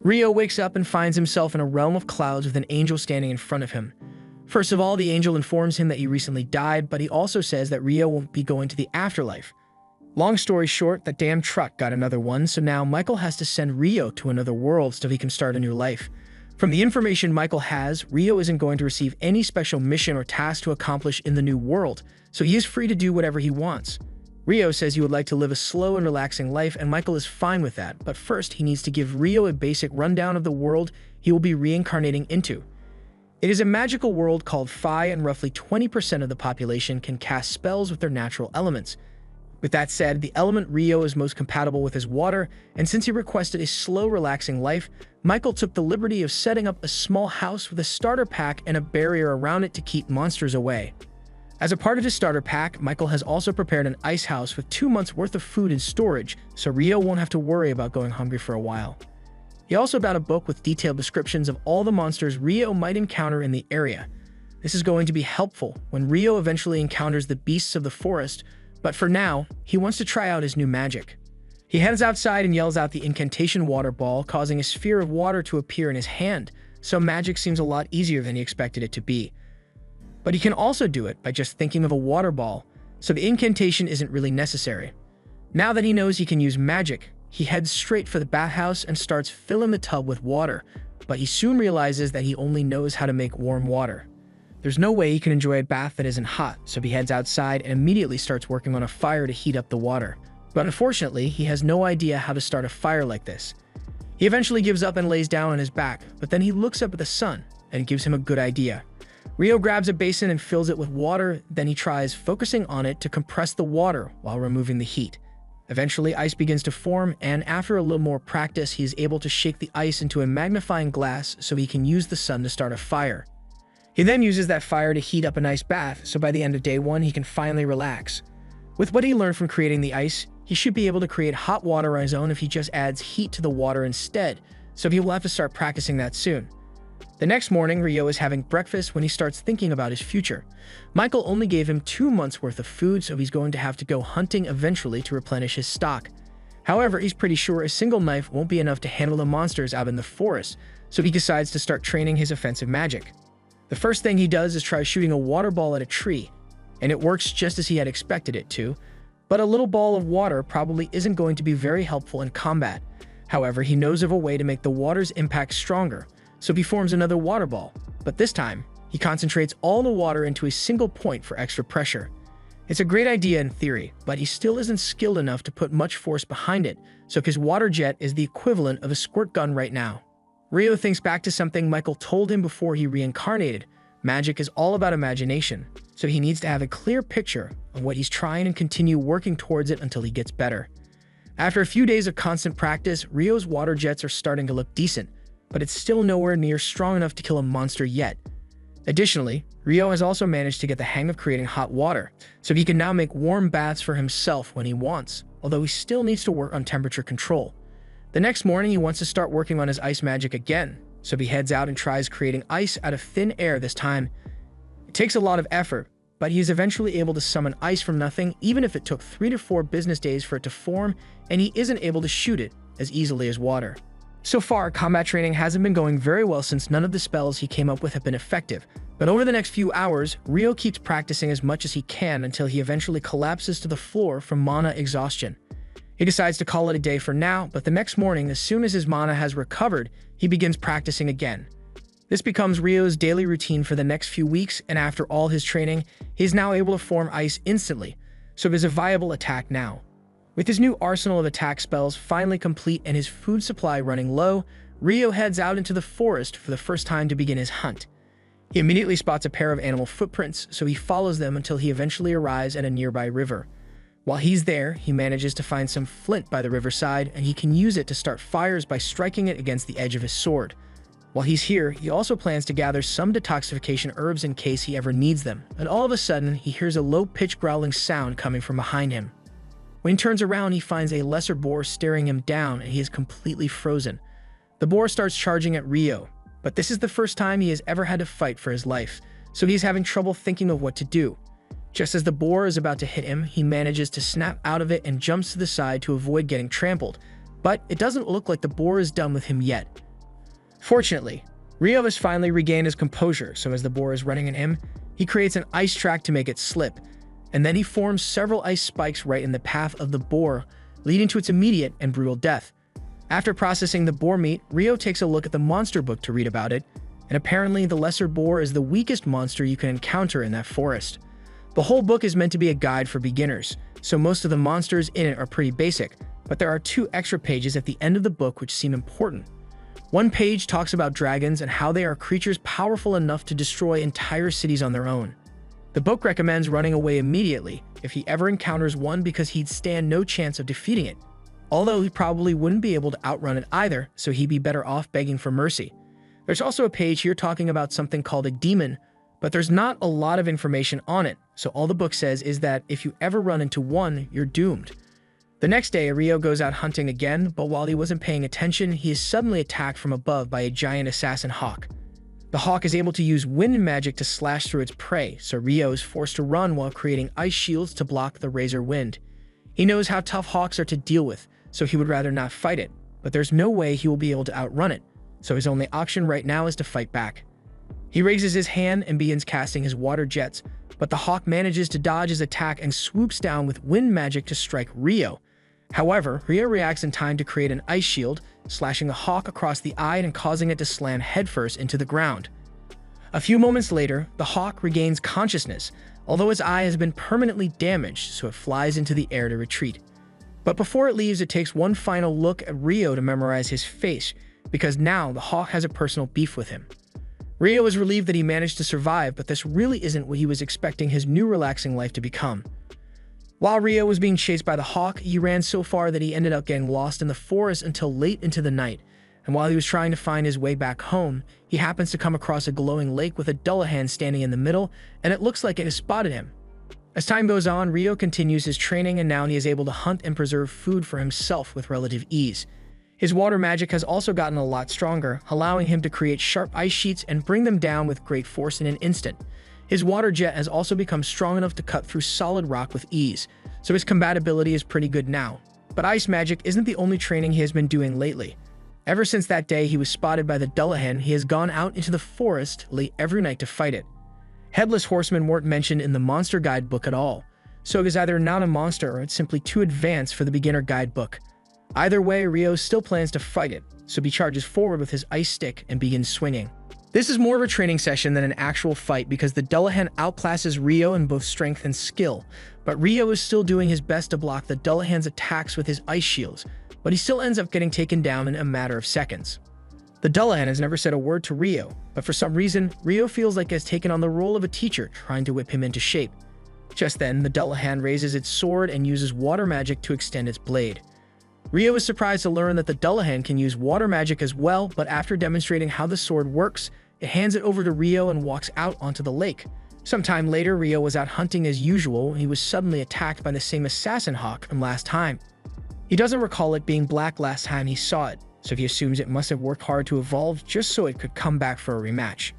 Rio wakes up and finds himself in a realm of clouds with an angel standing in front of him. First of all, the angel informs him that he recently died, but he also says that Rio won't be going to the afterlife. Long story short, that damn truck got another one, so now Michael has to send Rio to another world so he can start a new life. From the information Michael has, Rio isn't going to receive any special mission or task to accomplish in the new world, so he is free to do whatever he wants. Rio says he would like to live a slow and relaxing life, and Michael is fine with that, but first he needs to give Rio a basic rundown of the world he will be reincarnating into. It is a magical world called Phi, and roughly 20% of the population can cast spells with their natural elements. With that said, the element Rio is most compatible with is water, and since he requested a slow, relaxing life, Michael took the liberty of setting up a small house with a starter pack and a barrier around it to keep monsters away. As a part of his starter pack, Michael has also prepared an ice house with 2 months worth of food in storage, so Rio won't have to worry about going hungry for a while. He also bought a book with detailed descriptions of all the monsters Rio might encounter in the area. This is going to be helpful when Rio eventually encounters the beasts of the forest, but for now, he wants to try out his new magic. He heads outside and yells out the incantation water ball, causing a sphere of water to appear in his hand, so magic seems a lot easier than he expected it to be. But he can also do it by just thinking of a water ball, so the incantation isn't really necessary. Now that he knows he can use magic, he heads straight for the bathhouse and starts filling the tub with water, but he soon realizes that he only knows how to make warm water. There's no way he can enjoy a bath that isn't hot, so he heads outside and immediately starts working on a fire to heat up the water. But unfortunately, he has no idea how to start a fire like this. He eventually gives up and lays down on his back, but then he looks up at the sun, and it gives him a good idea. Rio grabs a basin and fills it with water, then he tries focusing on it to compress the water while removing the heat. Eventually, ice begins to form, and after a little more practice, he is able to shake the ice into a magnifying glass so he can use the sun to start a fire. He then uses that fire to heat up a nice bath, so by the end of day 1, he can finally relax. With what he learned from creating the ice, he should be able to create hot water on his own if he just adds heat to the water instead, so he will have to start practicing that soon. The next morning, Rio is having breakfast when he starts thinking about his future. Michael only gave him 2 months worth of food, so he's going to have to go hunting eventually to replenish his stock. However, he's pretty sure a single knife won't be enough to handle the monsters out in the forest, so he decides to start training his offensive magic. The first thing he does is try shooting a water ball at a tree, and it works just as he had expected it to, but a little ball of water probably isn't going to be very helpful in combat. However, he knows of a way to make the water's impact stronger, so he forms another water ball, but this time, he concentrates all the water into a single point for extra pressure. It's a great idea in theory, but he still isn't skilled enough to put much force behind it, so his water jet is the equivalent of a squirt gun right now. Rio thinks back to something Michael told him before he reincarnated. Magic is all about imagination, so he needs to have a clear picture of what he's trying and continue working towards it until he gets better. After a few days of constant practice, Rio's water jets are starting to look decent, but it's still nowhere near strong enough to kill a monster yet. Additionally, Rio has also managed to get the hang of creating hot water, so he can now make warm baths for himself when he wants, although he still needs to work on temperature control. The next morning, he wants to start working on his ice magic again, so he heads out and tries creating ice out of thin air this time. It takes a lot of effort, but he is eventually able to summon ice from nothing, even if it took 3 to 4 business days for it to form, and he isn't able to shoot it as easily as water. So far, combat training hasn't been going very well since none of the spells he came up with have been effective, but over the next few hours, Rio keeps practicing as much as he can until he eventually collapses to the floor from mana exhaustion. He decides to call it a day for now, but the next morning, as soon as his mana has recovered, he begins practicing again. This becomes Rio's daily routine for the next few weeks, and after all his training, he is now able to form ice instantly, so it is a viable attack now. With his new arsenal of attack spells finally complete and his food supply running low, Rio heads out into the forest for the first time to begin his hunt. He immediately spots a pair of animal footprints, so he follows them until he eventually arrives at a nearby river. While he's there, he manages to find some flint by the riverside, and he can use it to start fires by striking it against the edge of his sword. While he's here, he also plans to gather some detoxification herbs in case he ever needs them, and all of a sudden, he hears a low-pitched growling sound coming from behind him. When he turns around, he finds a lesser boar staring him down, and he is completely frozen. The boar starts charging at Rio, but this is the first time he has ever had to fight for his life, so he's having trouble thinking of what to do. Just as the boar is about to hit him, he manages to snap out of it and jumps to the side to avoid getting trampled. But it doesn't look like the boar is done with him yet. Fortunately, Rio has finally regained his composure, so as the boar is running at him, he creates an ice track to make it slip, and then he forms several ice spikes right in the path of the boar, leading to its immediate and brutal death. After processing the boar meat, Rio takes a look at the monster book to read about it, and apparently the lesser boar is the weakest monster you can encounter in that forest. The whole book is meant to be a guide for beginners, so most of the monsters in it are pretty basic, but there are 2 extra pages at the end of the book which seem important. One page talks about dragons and how they are creatures powerful enough to destroy entire cities on their own. The book recommends running away immediately if he ever encounters one because he'd stand no chance of defeating it, although he probably wouldn't be able to outrun it either, so he'd be better off begging for mercy. There's also a page here talking about something called a demon, but there's not a lot of information on it, so all the book says is that if you ever run into one, you're doomed. The next day, Rio goes out hunting again, but while he wasn't paying attention, he is suddenly attacked from above by a giant assassin hawk. The hawk is able to use wind magic to slash through its prey, so Rio is forced to run while creating ice shields to block the razor wind. He knows how tough hawks are to deal with, so he would rather not fight it, but there's no way he will be able to outrun it, so his only option right now is to fight back. He raises his hand and begins casting his water jets, but the hawk manages to dodge his attack and swoops down with wind magic to strike Rio. However, Rio reacts in time to create an ice shield, slashing the hawk across the eye and causing it to slam headfirst into the ground. A few moments later, the hawk regains consciousness, although its eye has been permanently damaged, so it flies into the air to retreat. But before it leaves, it takes one final look at Rio to memorize his face, because now the hawk has a personal beef with him. Rio is relieved that he managed to survive, but this really isn't what he was expecting his new relaxing life to become. While Rio was being chased by the hawk, he ran so far that he ended up getting lost in the forest until late into the night, and while he was trying to find his way back home, he happens to come across a glowing lake with a Dullahan standing in the middle, and it looks like it has spotted him. As time goes on, Rio continues his training, and now he is able to hunt and preserve food for himself with relative ease. His water magic has also gotten a lot stronger, allowing him to create sharp ice sheets and bring them down with great force in an instant. His water jet has also become strong enough to cut through solid rock with ease, so his combatability is pretty good now. But ice magic isn't the only training he has been doing lately. Ever since that day he was spotted by the Dullahan, he has gone out into the forest late every night to fight it. Headless horsemen weren't mentioned in the monster guidebook at all, so it is either not a monster or it's simply too advanced for the beginner guidebook. Either way, Rio still plans to fight it, so he charges forward with his ice stick and begins swinging. This is more of a training session than an actual fight because the Dullahan outclasses Rio in both strength and skill, but Rio is still doing his best to block the Dullahan's attacks with his ice shields, but he still ends up getting taken down in a matter of seconds. The Dullahan has never said a word to Rio, but for some reason, Rio feels like he has taken on the role of a teacher trying to whip him into shape. Just then, the Dullahan raises its sword and uses water magic to extend its blade. Rio is surprised to learn that the Dullahan can use water magic as well, but after demonstrating how the sword works, it hands it over to Rio and walks out onto the lake. Sometime later, Rio was out hunting as usual when he was suddenly attacked by the same assassin hawk from last time. He doesn't recall it being black last time he saw it, so he assumes it must have worked hard to evolve just so it could come back for a rematch.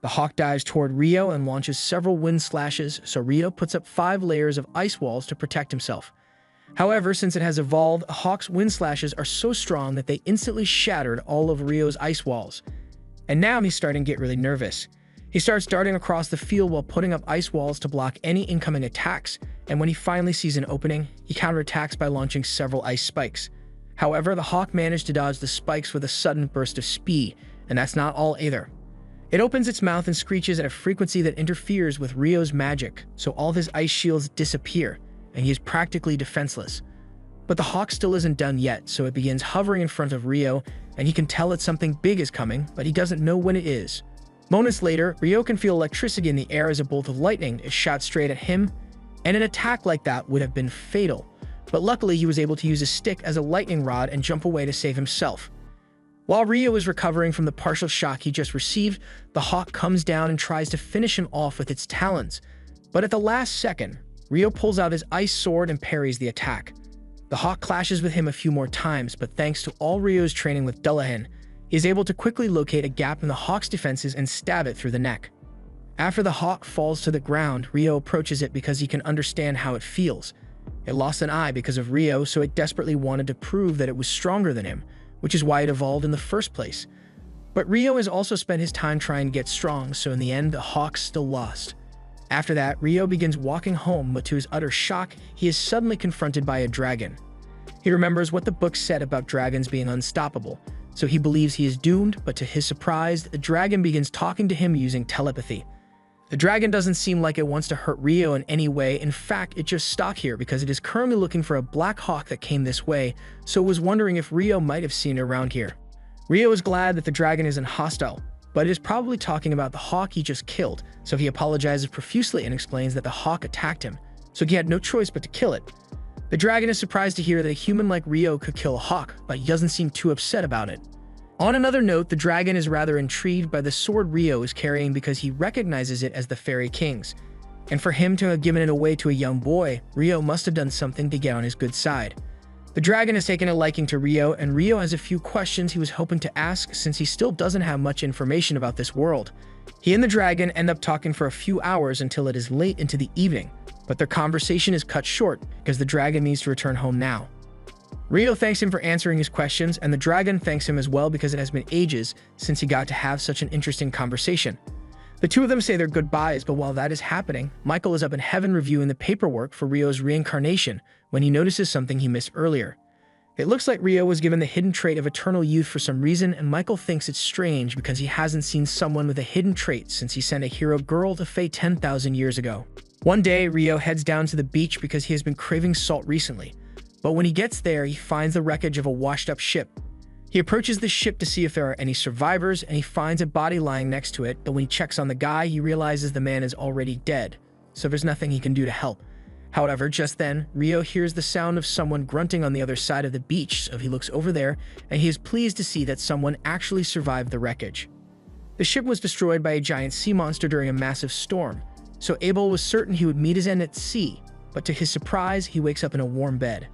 The hawk dives toward Rio and launches several wind slashes, so Rio puts up 5 layers of ice walls to protect himself. However, since it has evolved, a hawk's wind slashes are so strong that they instantly shattered all of Rio's ice walls. And now he's starting to get really nervous. He starts darting across the field while putting up ice walls to block any incoming attacks, and when he finally sees an opening, he counterattacks by launching several ice spikes. However, the hawk managed to dodge the spikes with a sudden burst of speed, and that's not all either. It opens its mouth and screeches at a frequency that interferes with Rio's magic, so all of his ice shields disappear, and he is practically defenseless. But the hawk still isn't done yet, so it begins hovering in front of Rio, and he can tell that something big is coming, but he doesn't know when it is. Moments later, Rio can feel electricity in the air as a bolt of lightning is shot straight at him, and an attack like that would have been fatal, but luckily he was able to use his stick as a lightning rod and jump away to save himself. While Rio is recovering from the partial shock he just received, the hawk comes down and tries to finish him off with its talons, but at the last second, Rio pulls out his ice sword and parries the attack. The hawk clashes with him a few more times, but thanks to all Rio's training with Dullahan, he is able to quickly locate a gap in the hawk's defenses and stab it through the neck. After the hawk falls to the ground, Rio approaches it because he can understand how it feels. It lost an eye because of Rio, so it desperately wanted to prove that it was stronger than him, which is why it evolved in the first place. But Rio has also spent his time trying to get strong, so in the end, the Hawks still lost. After that, Rio begins walking home, but to his utter shock, he is suddenly confronted by a dragon. He remembers what the book said about dragons being unstoppable, so he believes he is doomed, but to his surprise, the dragon begins talking to him using telepathy. The dragon doesn't seem like it wants to hurt Rio in any way. In fact, it just stuck here because it is currently looking for a black hawk that came this way, so it was wondering if Rio might have seen it around here. Rio is glad that the dragon isn't hostile, but it is probably talking about the hawk he just killed, so he apologizes profusely and explains that the hawk attacked him, so he had no choice but to kill it. The dragon is surprised to hear that a human like Rio could kill a hawk, but he doesn't seem too upset about it. On another note, the dragon is rather intrigued by the sword Rio is carrying because he recognizes it as the Fairy King's. And for him to have given it away to a young boy, Rio must have done something to get on his good side. The dragon has taken a liking to Rio, and Rio has a few questions he was hoping to ask since he still doesn't have much information about this world. He and the dragon end up talking for a few hours until it is late into the evening, but their conversation is cut short because the dragon needs to return home now. Rio thanks him for answering his questions, and the dragon thanks him as well because it has been ages since he got to have such an interesting conversation. The two of them say their goodbyes, but while that is happening, Michael is up in heaven reviewing the paperwork for Rio's reincarnation when he notices something he missed earlier. It looks like Rio was given the hidden trait of eternal youth for some reason, and Michael thinks it's strange because he hasn't seen someone with a hidden trait since he sent a hero girl to Fae 10,000 years ago. One day, Rio heads down to the beach because he has been craving salt recently. But when he gets there, he finds the wreckage of a washed-up ship. He approaches the ship to see if there are any survivors, and he finds a body lying next to it, but when he checks on the guy, he realizes the man is already dead, so there's nothing he can do to help. However, just then, Rio hears the sound of someone grunting on the other side of the beach, so he looks over there, and he is pleased to see that someone actually survived the wreckage. The ship was destroyed by a giant sea monster during a massive storm, so Abel was certain he would meet his end at sea, but to his surprise, he wakes up in a warm bed.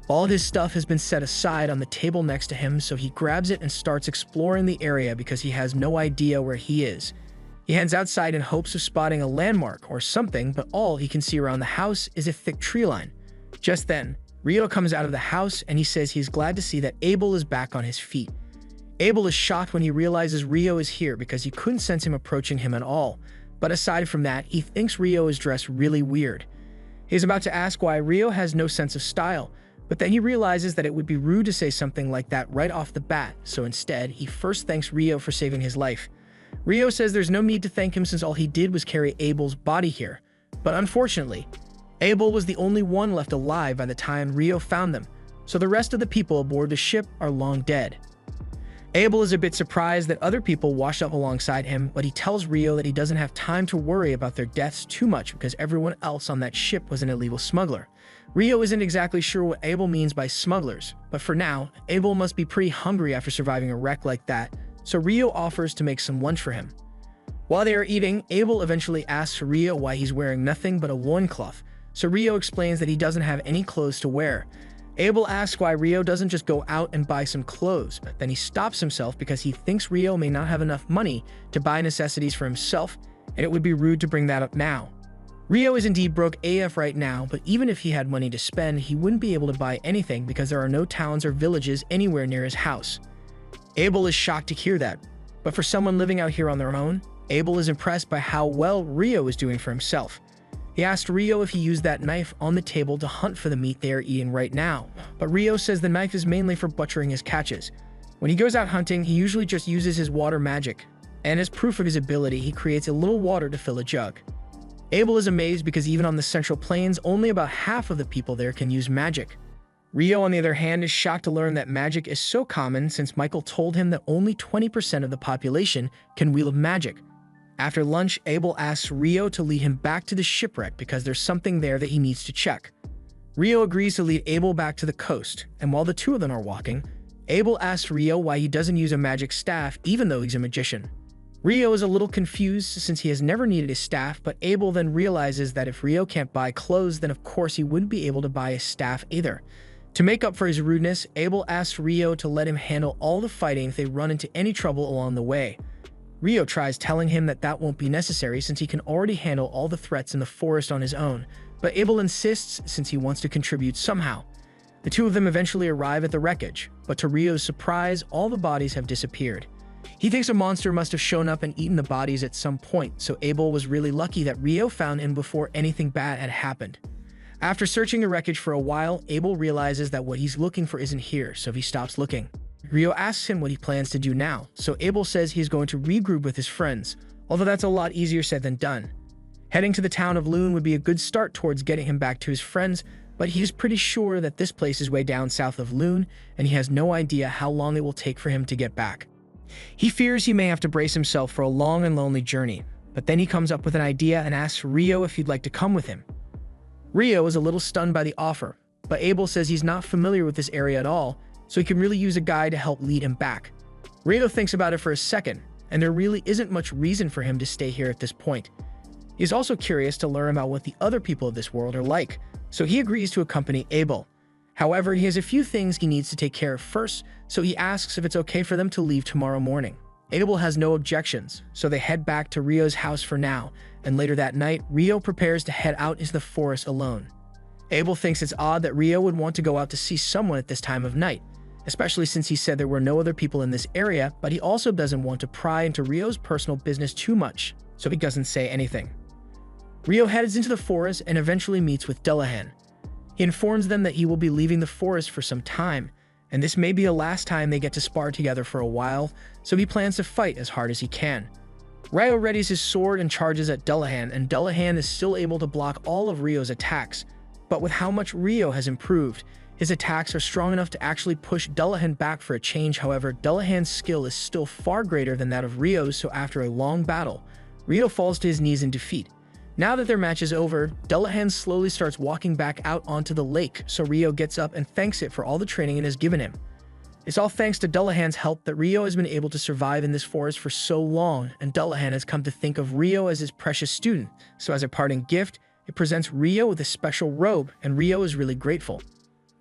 All of his stuff has been set aside on the table next to him, so he grabs it and starts exploring the area because he has no idea where he is. He heads outside in hopes of spotting a landmark or something, but all he can see around the house is a thick tree line. Just then, Rio comes out of the house and he says he's glad to see that Abel is back on his feet. Abel is shocked when he realizes Rio is here because he couldn't sense him approaching him at all, but aside from that, he thinks Rio is dressed really weird. He's about to ask why Rio has no sense of style, but then he realizes that it would be rude to say something like that right off the bat, so instead, he first thanks Rio for saving his life. Rio says there's no need to thank him since all he did was carry Abel's body here. But unfortunately, Abel was the only one left alive by the time Rio found them, so the rest of the people aboard the ship are long dead. Abel is a bit surprised that other people washed up alongside him, but he tells Rio that he doesn't have time to worry about their deaths too much because everyone else on that ship was an illegal smuggler. Rio isn't exactly sure what Abel means by smugglers, but for now, Abel must be pretty hungry after surviving a wreck like that, so Rio offers to make some lunch for him. While they are eating, Abel eventually asks Rio why he's wearing nothing but a loincloth, so Rio explains that he doesn't have any clothes to wear. Abel asks why Rio doesn't just go out and buy some clothes, but then he stops himself because he thinks Rio may not have enough money to buy necessities for himself, and it would be rude to bring that up now. Rio is indeed broke AF right now, but even if he had money to spend, he wouldn't be able to buy anything because there are no towns or villages anywhere near his house. Abel is shocked to hear that, but for someone living out here on their own, Abel is impressed by how well Rio is doing for himself. He asked Rio if he used that knife on the table to hunt for the meat they are eating right now, but Rio says the knife is mainly for butchering his catches. When he goes out hunting, he usually just uses his water magic, and as proof of his ability, he creates a little water to fill a jug. Abel is amazed because even on the Central Plains, only about half of the people there can use magic. Rio, on the other hand, is shocked to learn that magic is so common since Michael told him that only 20% of the population can wield magic. After lunch, Abel asks Rio to lead him back to the shipwreck because there's something there that he needs to check. Rio agrees to lead Abel back to the coast, and while the two of them are walking, Abel asks Rio why he doesn't use a magic staff even though he's a magician. Rio is a little confused since he has never needed a staff, but Abel then realizes that if Rio can't buy clothes, then of course he wouldn't be able to buy a staff either. To make up for his rudeness, Abel asks Rio to let him handle all the fighting if they run into any trouble along the way. Rio tries telling him that that won't be necessary since he can already handle all the threats in the forest on his own, but Abel insists since he wants to contribute somehow. The two of them eventually arrive at the wreckage, but to Rio's surprise, all the bodies have disappeared. He thinks a monster must have shown up and eaten the bodies at some point, so Abel was really lucky that Rio found him before anything bad had happened. After searching the wreckage for a while, Abel realizes that what he's looking for isn't here, so he stops looking. Rio asks him what he plans to do now, so Abel says he's going to regroup with his friends, although that's a lot easier said than done. Heading to the town of Loon would be a good start towards getting him back to his friends, but he's pretty sure that this place is way down south of Loon, and he has no idea how long it will take for him to get back. He fears he may have to brace himself for a long and lonely journey, but then he comes up with an idea and asks Rio if he'd like to come with him. Rio is a little stunned by the offer, but Abel says he's not familiar with this area at all, so he can really use a guide to help lead him back. Rio thinks about it for a second, and there really isn't much reason for him to stay here at this point. He's also curious to learn about what the other people of this world are like, so he agrees to accompany Abel. However, he has a few things he needs to take care of first, so he asks if it's okay for them to leave tomorrow morning. Abel has no objections, so they head back to Rio's house for now, and later that night, Rio prepares to head out into the forest alone. Abel thinks it's odd that Rio would want to go out to see someone at this time of night, especially since he said there were no other people in this area, but he also doesn't want to pry into Rio's personal business too much, so he doesn't say anything. Rio heads into the forest and eventually meets with Dullahan. He informs them that he will be leaving the forest for some time, and this may be the last time they get to spar together for a while, so he plans to fight as hard as he can. Rio readies his sword and charges at Dullahan, and Dullahan is still able to block all of Rio's attacks, but with how much Rio has improved, his attacks are strong enough to actually push Dullahan back for a change. However, Dullahan's skill is still far greater than that of Rio's, so after a long battle, Rio falls to his knees in defeat. Now that their match is over, Dullahan slowly starts walking back out onto the lake, so Rio gets up and thanks it for all the training it has given him. It's all thanks to Dullahan's help that Rio has been able to survive in this forest for so long, and Dullahan has come to think of Rio as his precious student, so as a parting gift, it presents Rio with a special robe, and Rio is really grateful.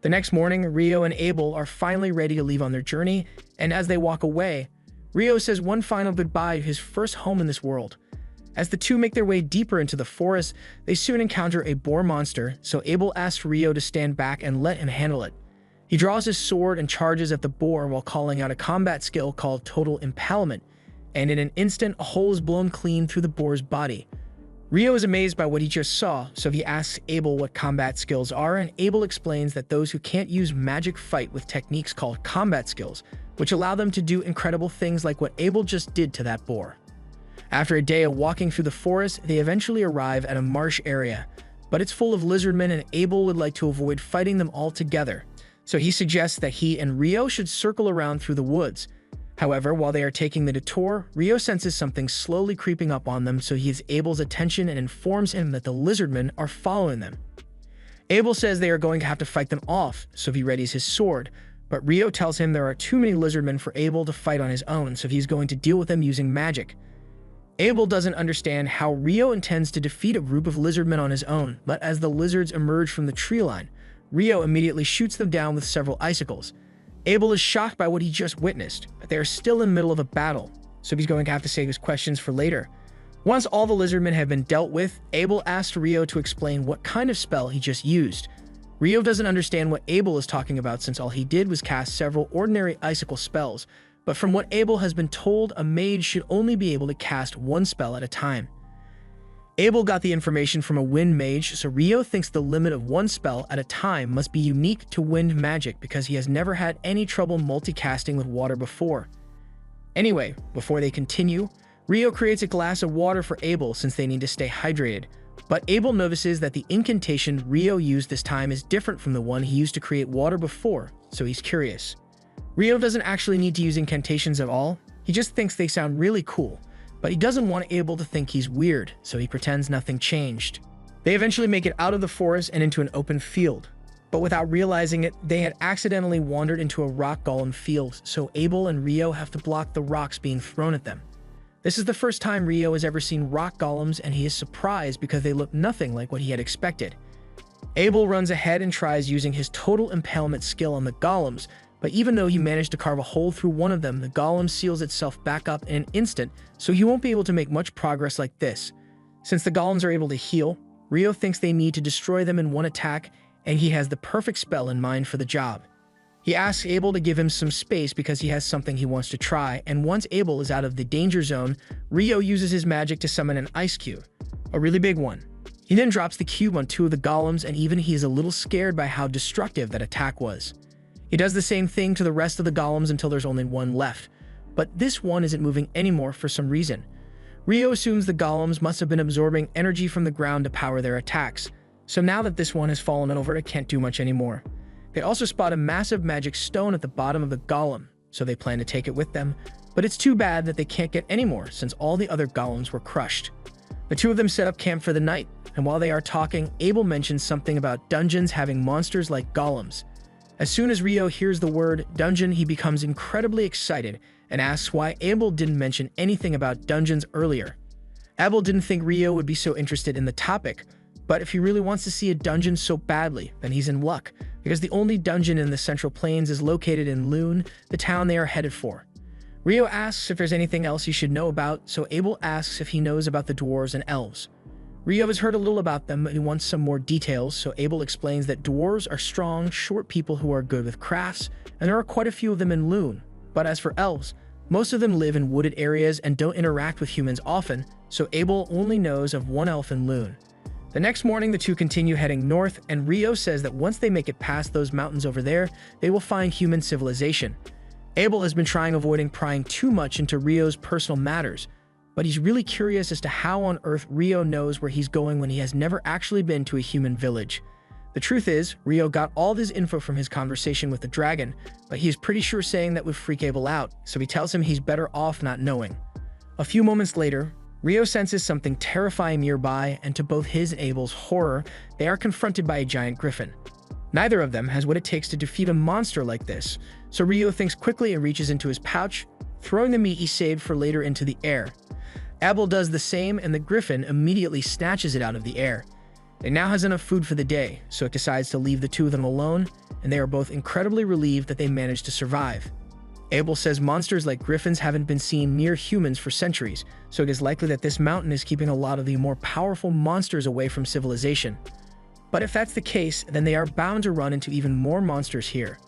The next morning, Rio and Abel are finally ready to leave on their journey, and as they walk away, Rio says one final goodbye to his first home in this world. As the two make their way deeper into the forest, they soon encounter a boar monster, so Abel asks Rio to stand back and let him handle it. He draws his sword and charges at the boar while calling out a combat skill called Total Impalement, and in an instant, a hole is blown clean through the boar's body. Rio is amazed by what he just saw, so he asks Abel what combat skills are, and Abel explains that those who can't use magic fight with techniques called combat skills, which allow them to do incredible things like what Abel just did to that boar. After a day of walking through the forest, they eventually arrive at a marsh area, but it's full of lizardmen and Abel would like to avoid fighting them altogether, so he suggests that he and Rio should circle around through the woods. However, while they are taking the detour, Rio senses something slowly creeping up on them, so he has Abel's attention and informs him that the lizardmen are following them. Abel says they are going to have to fight them off, so he readies his sword, but Rio tells him there are too many lizardmen for Abel to fight on his own, so he's going to deal with them using magic. Abel doesn't understand how Rio intends to defeat a group of lizardmen on his own, but as the lizards emerge from the tree line, Rio immediately shoots them down with several icicles. Abel is shocked by what he just witnessed, but they are still in the middle of a battle, so he's going to have to save his questions for later. Once all the lizardmen have been dealt with, Abel asks Rio to explain what kind of spell he just used. Rio doesn't understand what Abel is talking about since all he did was cast several ordinary icicle spells, but from what Abel has been told, a mage should only be able to cast one spell at a time. Abel got the information from a wind mage, so Rio thinks the limit of one spell at a time must be unique to wind magic because he has never had any trouble multicasting with water before. Anyway, before they continue, Rio creates a glass of water for Abel since they need to stay hydrated, but Abel notices that the incantation Rio used this time is different from the one he used to create water before, so he's curious. Rio doesn't actually need to use incantations at all, he just thinks they sound really cool, but he doesn't want Abel to think he's weird, so he pretends nothing changed. They eventually make it out of the forest and into an open field, but without realizing it, they had accidentally wandered into a rock golem field, so Abel and Rio have to block the rocks being thrown at them. This is the first time Rio has ever seen rock golems, and he is surprised because they look nothing like what he had expected. Abel runs ahead and tries using his Total Impalement skill on the golems, but even though he managed to carve a hole through one of them, the golem seals itself back up in an instant, so he won't be able to make much progress like this. Since the golems are able to heal, Rio thinks they need to destroy them in one attack, and he has the perfect spell in mind for the job. He asks Abel to give him some space because he has something he wants to try, and once Abel is out of the danger zone, Rio uses his magic to summon an ice cube, a really big one. He then drops the cube on two of the golems, and even he is a little scared by how destructive that attack was. He does the same thing to the rest of the golems until there's only one left, but this one isn't moving anymore for some reason. Rio assumes the golems must have been absorbing energy from the ground to power their attacks, so now that this one has fallen over, it can't do much anymore. They also spot a massive magic stone at the bottom of the golem, so they plan to take it with them, but it's too bad that they can't get any more since all the other golems were crushed. The two of them set up camp for the night, and while they are talking, Abel mentions something about dungeons having monsters like golems. As soon as Rio hears the word dungeon, he becomes incredibly excited and asks why Abel didn't mention anything about dungeons earlier. Abel didn't think Rio would be so interested in the topic, but if he really wants to see a dungeon so badly, then he's in luck, because the only dungeon in the Central Plains is located in Lune, the town they are headed for. Rio asks if there's anything else he should know about, so Abel asks if he knows about the dwarves and elves. Rio has heard a little about them, but he wants some more details, so Abel explains that dwarves are strong, short people who are good with crafts, and there are quite a few of them in Lune. But as for elves, most of them live in wooded areas and don't interact with humans often, so Abel only knows of one elf in Lune. The next morning, the two continue heading north, and Rio says that once they make it past those mountains over there, they will find human civilization. Abel has been trying avoiding prying too much into Rio's personal matters, but he's really curious as to how on earth Rio knows where he's going when he has never actually been to a human village. The truth is, Rio got all this info from his conversation with the dragon, but he is pretty sure saying that would freak Abel out, so he tells him he's better off not knowing. A few moments later, Rio senses something terrifying nearby, and to both his and Abel's horror, they are confronted by a giant griffin. Neither of them has what it takes to defeat a monster like this, so Rio thinks quickly and reaches into his pouch, throwing the meat he saved for later into the air. Abel does the same, and the griffin immediately snatches it out of the air. It now has enough food for the day, so it decides to leave the two of them alone, and they are both incredibly relieved that they managed to survive. Abel says monsters like griffins haven't been seen near humans for centuries, so it is likely that this mountain is keeping a lot of the more powerful monsters away from civilization. But if that's the case, then they are bound to run into even more monsters here.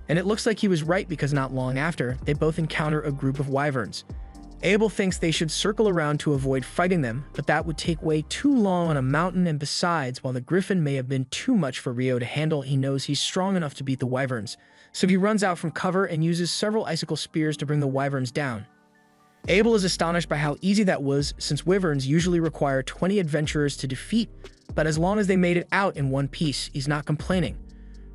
And it looks like he was right, because not long after, they both encounter a group of wyverns. Abel thinks they should circle around to avoid fighting them, but that would take way too long on a mountain, and besides, while the griffin may have been too much for Rio to handle, he knows he's strong enough to beat the wyverns. So he runs out from cover and uses several icicle spears to bring the wyverns down. Abel is astonished by how easy that was, since wyverns usually require 20 adventurers to defeat, but as long as they made it out in one piece, he's not complaining.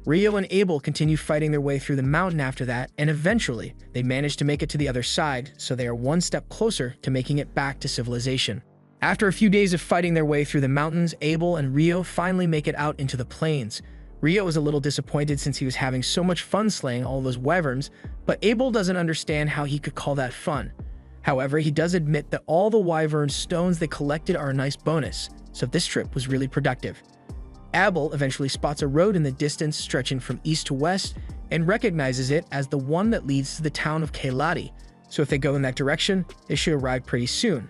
Rio and Abel continue fighting their way through the mountain after that, and eventually, they manage to make it to the other side, so they are one step closer to making it back to civilization. After a few days of fighting their way through the mountains, Abel and Rio finally make it out into the plains. Rio is a little disappointed since he was having so much fun slaying all those wyverns, but Abel doesn't understand how he could call that fun. However, he does admit that all the wyvern stones they collected are a nice bonus, so this trip was really productive. Abel eventually spots a road in the distance stretching from east to west and recognizes it as the one that leads to the town of Kailati, so if they go in that direction, they should arrive pretty soon.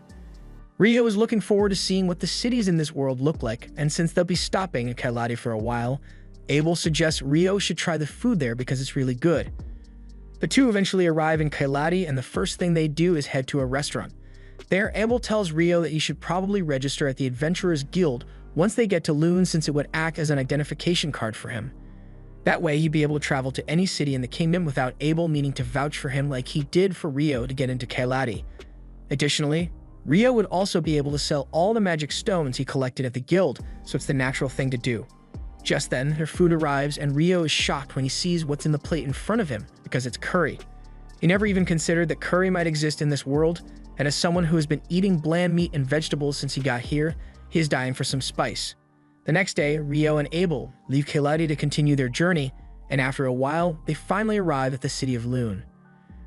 Rio is looking forward to seeing what the cities in this world look like, and since they'll be stopping in Kailati for a while, Abel suggests Rio should try the food there because it's really good. The two eventually arrive in Kailati, and the first thing they do is head to a restaurant. There, Abel tells Rio that he should probably register at the Adventurers Guild once they get to Lune, since it would act as an identification card for him. That way, he'd be able to travel to any city in the kingdom without Abel needing to vouch for him like he did for Rio to get into Kailati. Additionally, Rio would also be able to sell all the magic stones he collected at the guild, so it's the natural thing to do. Just then, their food arrives, and Rio is shocked when he sees what's in the plate in front of him, because it's curry. He never even considered that curry might exist in this world, and as someone who has been eating bland meat and vegetables since he got here, he is dying for some spice. The next day, Rio and Abel leave Kailati to continue their journey, and after a while, they finally arrive at the city of Lune.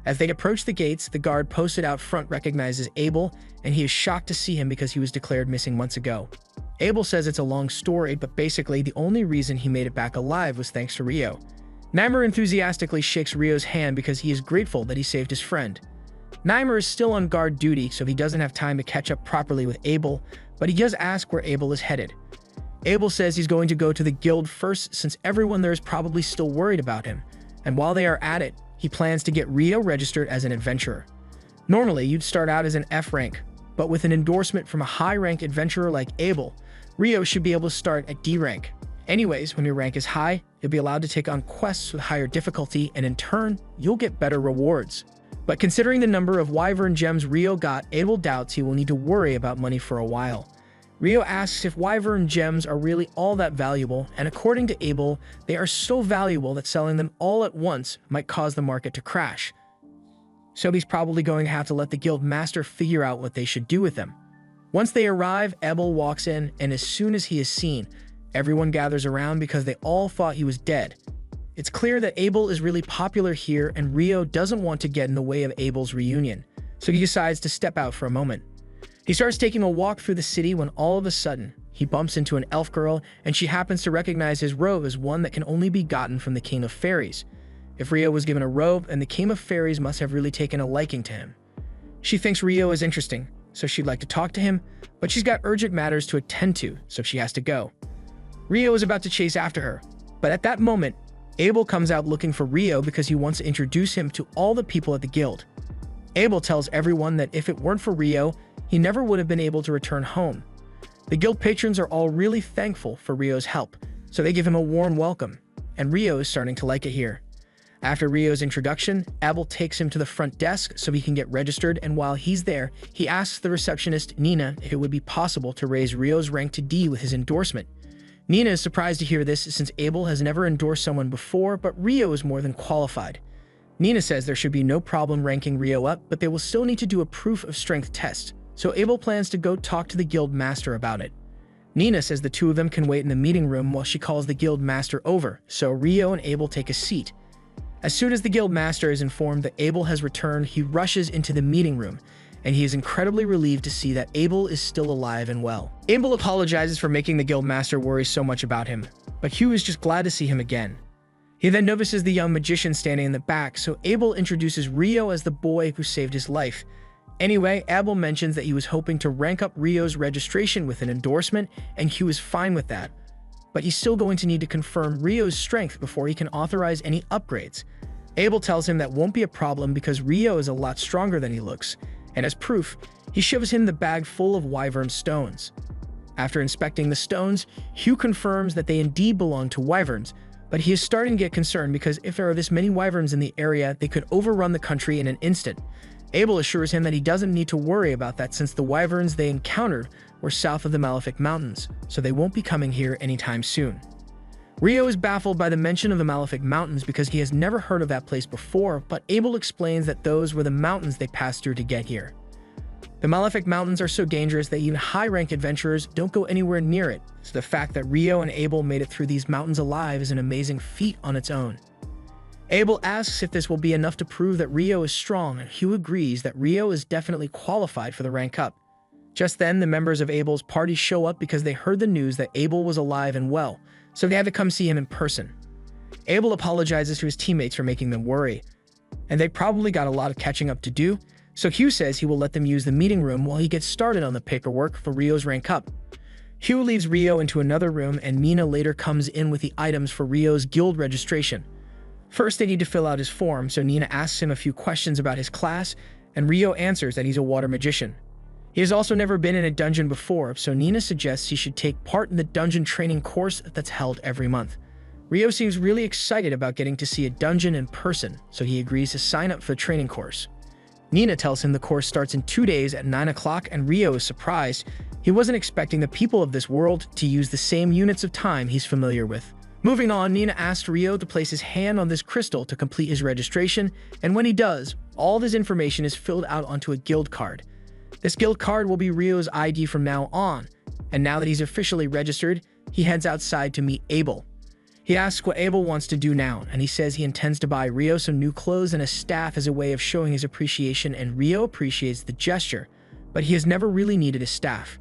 As they approach the gates, the guard posted out front recognizes Abel, and he is shocked to see him because he was declared missing months ago. Abel says it's a long story, but basically the only reason he made it back alive was thanks to Rio. Nymer enthusiastically shakes Rio's hand because he is grateful that he saved his friend. Nymer is still on guard duty, so he doesn't have time to catch up properly with Abel, but he does ask where Abel is headed. Abel says he's going to go to the guild first since everyone there is probably still worried about him, and while they are at it, he plans to get Rio registered as an adventurer. Normally, you'd start out as an F rank, but with an endorsement from a high-rank adventurer like Abel, Rio should be able to start at D rank. Anyways, when your rank is high, you'll be allowed to take on quests with higher difficulty, and in turn, you'll get better rewards. But considering the number of Wyvern gems Rio got, Abel doubts he will need to worry about money for a while. Rio asks if Wyvern gems are really all that valuable, and according to Abel, they are so valuable that selling them all at once might cause the market to crash. So he's probably going to have to let the guild master figure out what they should do with them. Once they arrive, Abel walks in, and as soon as he is seen, everyone gathers around because they all thought he was dead. It's clear that Abel is really popular here, and Rio doesn't want to get in the way of Abel's reunion, so he decides to step out for a moment. He starts taking a walk through the city when all of a sudden, he bumps into an elf girl, and she happens to recognize his robe as one that can only be gotten from the King of Fairies. If Rio was given a robe, then the King of Fairies must have really taken a liking to him. She thinks Rio is interesting, so she'd like to talk to him, but she's got urgent matters to attend to, so she has to go. Rio is about to chase after her, but at that moment, Abel comes out looking for Rio because he wants to introduce him to all the people at the guild. Abel tells everyone that if it weren't for Rio, he never would have been able to return home. The guild patrons are all really thankful for Rio's help, so they give him a warm welcome, and Rio is starting to like it here. After Rio's introduction, Abel takes him to the front desk so he can get registered, and while he's there, he asks the receptionist, Nina, if it would be possible to raise Rio's rank to D with his endorsement. Nina is surprised to hear this since Abel has never endorsed someone before, but Rio is more than qualified. Nina says there should be no problem ranking Rio up, but they will still need to do a proof of strength test, so Abel plans to go talk to the guild master about it. Nina says the two of them can wait in the meeting room while she calls the guild master over, so Rio and Abel take a seat. As soon as the guild master is informed that Abel has returned, he rushes into the meeting room, and he is incredibly relieved to see that Abel is still alive and well. Abel apologizes for making the guild master worry so much about him, but Hugh is just glad to see him again. He then notices the young magician standing in the back, so Abel introduces Rio as the boy who saved his life. Anyway, Abel mentions that he was hoping to rank up Rio's registration with an endorsement, and Hugh is fine with that. But he's still going to need to confirm Rio's strength before he can authorize any upgrades. Abel tells him that won't be a problem because Rio is a lot stronger than he looks, and as proof, he shows him the bag full of wyvern stones. After inspecting the stones, Hugh confirms that they indeed belong to wyverns, but he is starting to get concerned because if there are this many wyverns in the area, they could overrun the country in an instant. Abel assures him that he doesn't need to worry about that since the wyverns they encountered were south of the Malefic Mountains, so they won't be coming here anytime soon. Rio is baffled by the mention of the Malefic Mountains because he has never heard of that place before, but Abel explains that those were the mountains they passed through to get here. The Malefic Mountains are so dangerous that even high-rank adventurers don't go anywhere near it, so the fact that Rio and Abel made it through these mountains alive is an amazing feat on its own. Abel asks if this will be enough to prove that Rio is strong, and Hugh agrees that Rio is definitely qualified for the rank up. Just then, the members of Abel's party show up because they heard the news that Abel was alive and well, so they had to come see him in person. Abel apologizes to his teammates for making them worry, and they probably got a lot of catching up to do, so Hugh says he will let them use the meeting room while he gets started on the paperwork for Rio's rank up. Hugh leaves Rio into another room, and Mina later comes in with the items for Rio's guild registration. First, they need to fill out his form, so Nina asks him a few questions about his class, and Rio answers that he's a water magician. He has also never been in a dungeon before, so Nina suggests he should take part in the dungeon training course that's held every month. Rio seems really excited about getting to see a dungeon in person, so he agrees to sign up for the training course. Nina tells him the course starts in 2 days at 9 o'clock, and Rio is surprised. He wasn't expecting the people of this world to use the same units of time he's familiar with. Moving on, Nina asks Rio to place his hand on this crystal to complete his registration, and when he does, all of his information is filled out onto a guild card. This guild card will be Rio's ID from now on, and now that he's officially registered, he heads outside to meet Abel. He asks what Abel wants to do now, and he says he intends to buy Rio some new clothes and a staff as a way of showing his appreciation, and Rio appreciates the gesture, but he has never really needed a staff.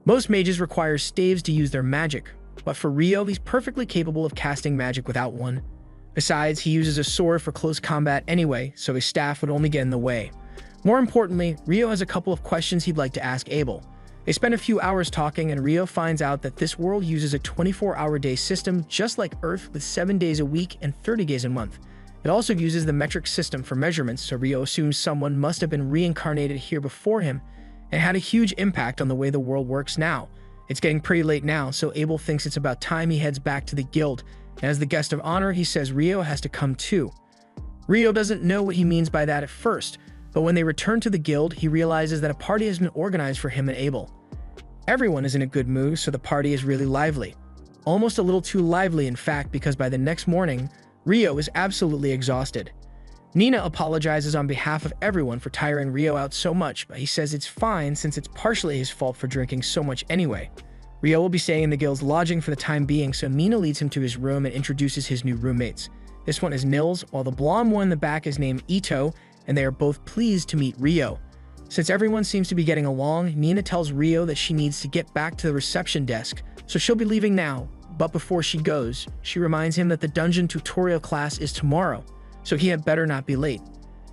Most mages require staves to use their magic, but for Rio, he's perfectly capable of casting magic without one. Besides, he uses a sword for close combat anyway, so his staff would only get in the way. More importantly, Rio has a couple of questions he'd like to ask Abel. They spend a few hours talking, and Rio finds out that this world uses a 24-hour day system just like Earth with 7 days a week and 30 days a month. It also uses the metric system for measurements, so Rio assumes someone must have been reincarnated here before him and had a huge impact on the way the world works now. It's getting pretty late now, so Abel thinks it's about time he heads back to the guild, and as the guest of honor, he says Rio has to come too. Rio doesn't know what he means by that at first, but when they return to the guild, he realizes that a party has been organized for him and Abel. Everyone is in a good mood, so the party is really lively. Almost a little too lively, in fact, because by the next morning, Rio is absolutely exhausted. Nina apologizes on behalf of everyone for tiring Rio out so much, but he says it's fine since it's partially his fault for drinking so much anyway. Rio will be staying in the guild's lodging for the time being, so Nina leads him to his room and introduces his new roommates. This one is Nils, while the blonde one in the back is named Ito, and they are both pleased to meet Rio. Since everyone seems to be getting along, Nina tells Rio that she needs to get back to the reception desk, so she'll be leaving now. But before she goes, she reminds him that the dungeon tutorial class is tomorrow, so he had better not be late.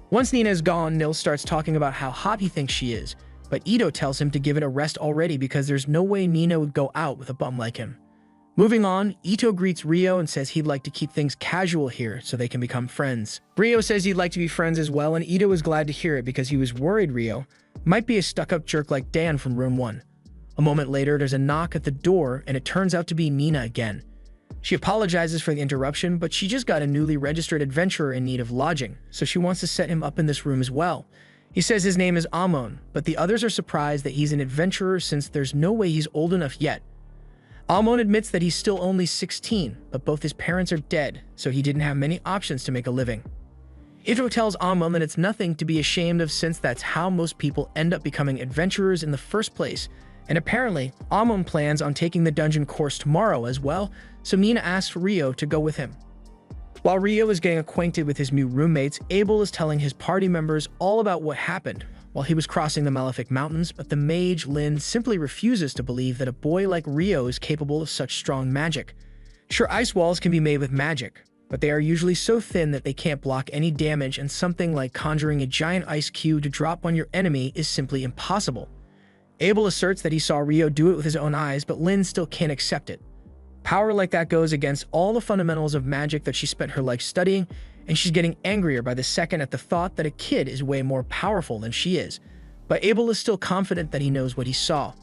Once Nina is gone, Nils starts talking about how hot he thinks she is, but Ito tells him to give it a rest already because there's no way Nina would go out with a bum like him. Moving on, Ito greets Rio and says he'd like to keep things casual here so they can become friends. Rio says he'd like to be friends as well, and Ito is glad to hear it because he was worried Rio might be a stuck-up jerk like Dan from room 1. A moment later, there's a knock at the door, and it turns out to be Nina again. She apologizes for the interruption, but she just got a newly registered adventurer in need of lodging, so she wants to set him up in this room as well. He says his name is Amon, but the others are surprised that he's an adventurer since there's no way he's old enough yet. Amon admits that he's still only 16, but both his parents are dead, so he didn't have many options to make a living. Ito tells Amon that it's nothing to be ashamed of since that's how most people end up becoming adventurers in the first place, and apparently, Amon plans on taking the dungeon course tomorrow as well, so Nina asks Rio to go with him. While Rio is getting acquainted with his new roommates, Abel is telling his party members all about what happened while he was crossing the Malefic Mountains, but the mage, Lynn, simply refuses to believe that a boy like Rio is capable of such strong magic. Sure, ice walls can be made with magic, but they are usually so thin that they can't block any damage, and something like conjuring a giant ice cube to drop on your enemy is simply impossible. Abel asserts that he saw Rio do it with his own eyes, but Lynn still can't accept it. Power like that goes against all the fundamentals of magic that she spent her life studying, and she's getting angrier by the second at the thought that a kid is way more powerful than she is. But Abel is still confident that he knows what he saw.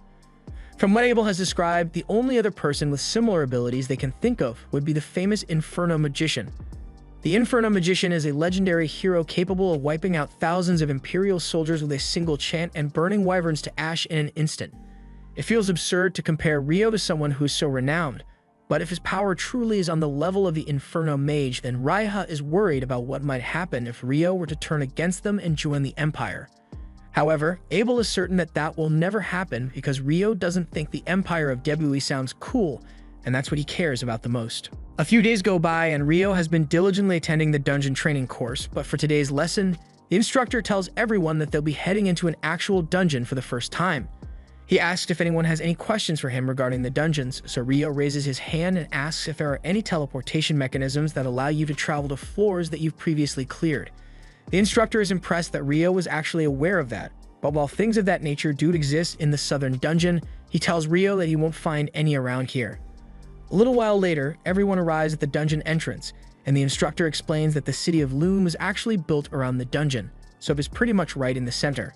From what Abel has described, the only other person with similar abilities they can think of would be the famous Inferno Magician. The Inferno Magician is a legendary hero capable of wiping out thousands of Imperial soldiers with a single chant and burning wyverns to ash in an instant. It feels absurd to compare Rio to someone who is so renowned, but if his power truly is on the level of the Inferno Mage, then Raiha is worried about what might happen if Rio were to turn against them and join the Empire. However, Abel is certain that that will never happen because Rio doesn't think the Empire of Debui sounds cool, and that's what he cares about the most. A few days go by and Rio has been diligently attending the dungeon training course, but for today's lesson, the instructor tells everyone that they'll be heading into an actual dungeon for the first time. He asks if anyone has any questions for him regarding the dungeons, so Rio raises his hand and asks if there are any teleportation mechanisms that allow you to travel to floors that you've previously cleared. The instructor is impressed that Rio was actually aware of that, but while things of that nature do exist in the southern dungeon, he tells Rio that he won't find any around here. A little while later, everyone arrives at the dungeon entrance, and the instructor explains that the city of Loon was actually built around the dungeon, so it is pretty much right in the center.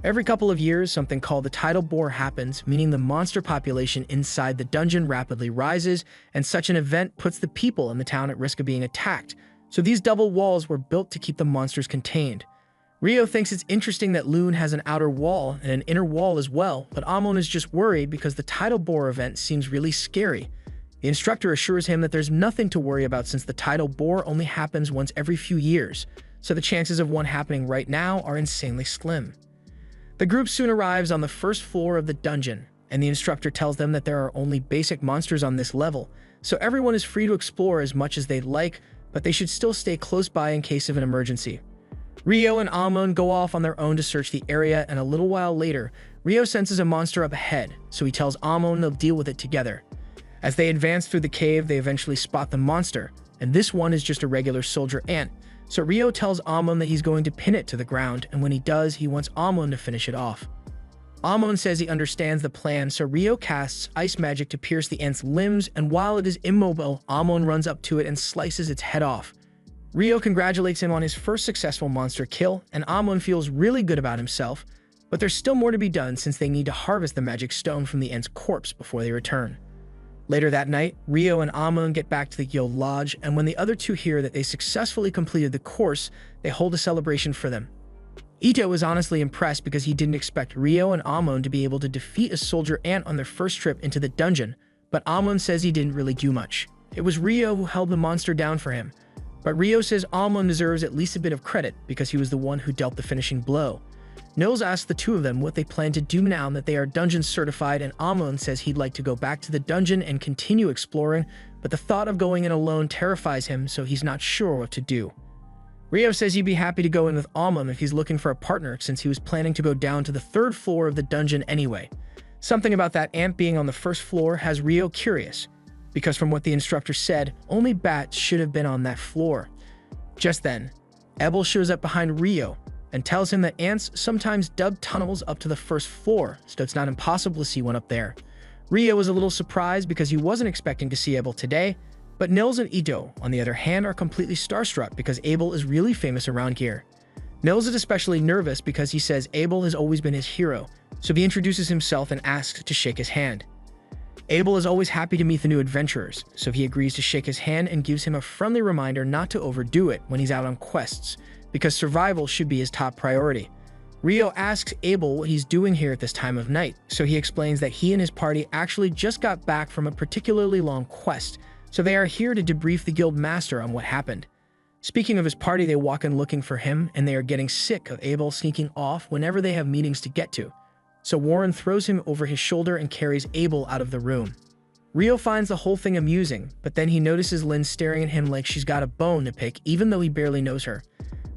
Every couple of years, something called the tidal bore happens, meaning the monster population inside the dungeon rapidly rises, and such an event puts the people in the town at risk of being attacked, so these double walls were built to keep the monsters contained. Rio thinks it's interesting that Loon has an outer wall and an inner wall as well, but Amon is just worried because the tidal bore event seems really scary. The instructor assures him that there's nothing to worry about since the tidal bore only happens once every few years, so the chances of one happening right now are insanely slim. The group soon arrives on the first floor of the dungeon, and the instructor tells them that there are only basic monsters on this level, so everyone is free to explore as much as they'd like, but they should still stay close by in case of an emergency. Rio and Amon go off on their own to search the area, and a little while later, Rio senses a monster up ahead, so he tells Amon they'll deal with it together. As they advance through the cave, they eventually spot the monster, and this one is just a regular soldier ant, so Rio tells Amon that he's going to pin it to the ground, and when he does, he wants Amon to finish it off. Amon says he understands the plan, so Rio casts ice magic to pierce the ant's limbs, and while it is immobile, Amon runs up to it and slices its head off. Rio congratulates him on his first successful monster kill, and Amon feels really good about himself, but there's still more to be done since they need to harvest the magic stone from the Ent's corpse before they return. Later that night, Rio and Amon get back to the guild lodge, and when the other two hear that they successfully completed the course, they hold a celebration for them. Ito is honestly impressed because he didn't expect Rio and Amon to be able to defeat a soldier ant on their first trip into the dungeon, but Amon says he didn't really do much. It was Rio who held the monster down for him, but Rio says Amon deserves at least a bit of credit because he was the one who dealt the finishing blow. Nils asks the two of them what they plan to do now that they are dungeon certified, and Amon says he'd like to go back to the dungeon and continue exploring, but the thought of going in alone terrifies him, so he's not sure what to do. Rio says he'd be happy to go in with Amon if he's looking for a partner, since he was planning to go down to the third floor of the dungeon anyway. Something about that ant being on the first floor has Rio curious, because from what the instructor said, only bats should have been on that floor. Just then, Ebel shows up behind Rio and tells him that ants sometimes dug tunnels up to the first floor, so it's not impossible to see one up there. Rio was a little surprised because he wasn't expecting to see Ebel today, but Nils and Ito, on the other hand, are completely starstruck because Abel is really famous around here. Nils is especially nervous because he says Abel has always been his hero, so he introduces himself and asks to shake his hand. Abel is always happy to meet the new adventurers, so he agrees to shake his hand and gives him a friendly reminder not to overdo it when he's out on quests, because survival should be his top priority. Rio asks Abel what he's doing here at this time of night, so he explains that he and his party actually just got back from a particularly long quest, so they are here to debrief the guild master on what happened. Speaking of his party, they walk in looking for him, and they are getting sick of Abel sneaking off whenever they have meetings to get to. So Warren throws him over his shoulder and carries Abel out of the room. Rio finds the whole thing amusing, but then he notices Lynn staring at him like she's got a bone to pick even though he barely knows her.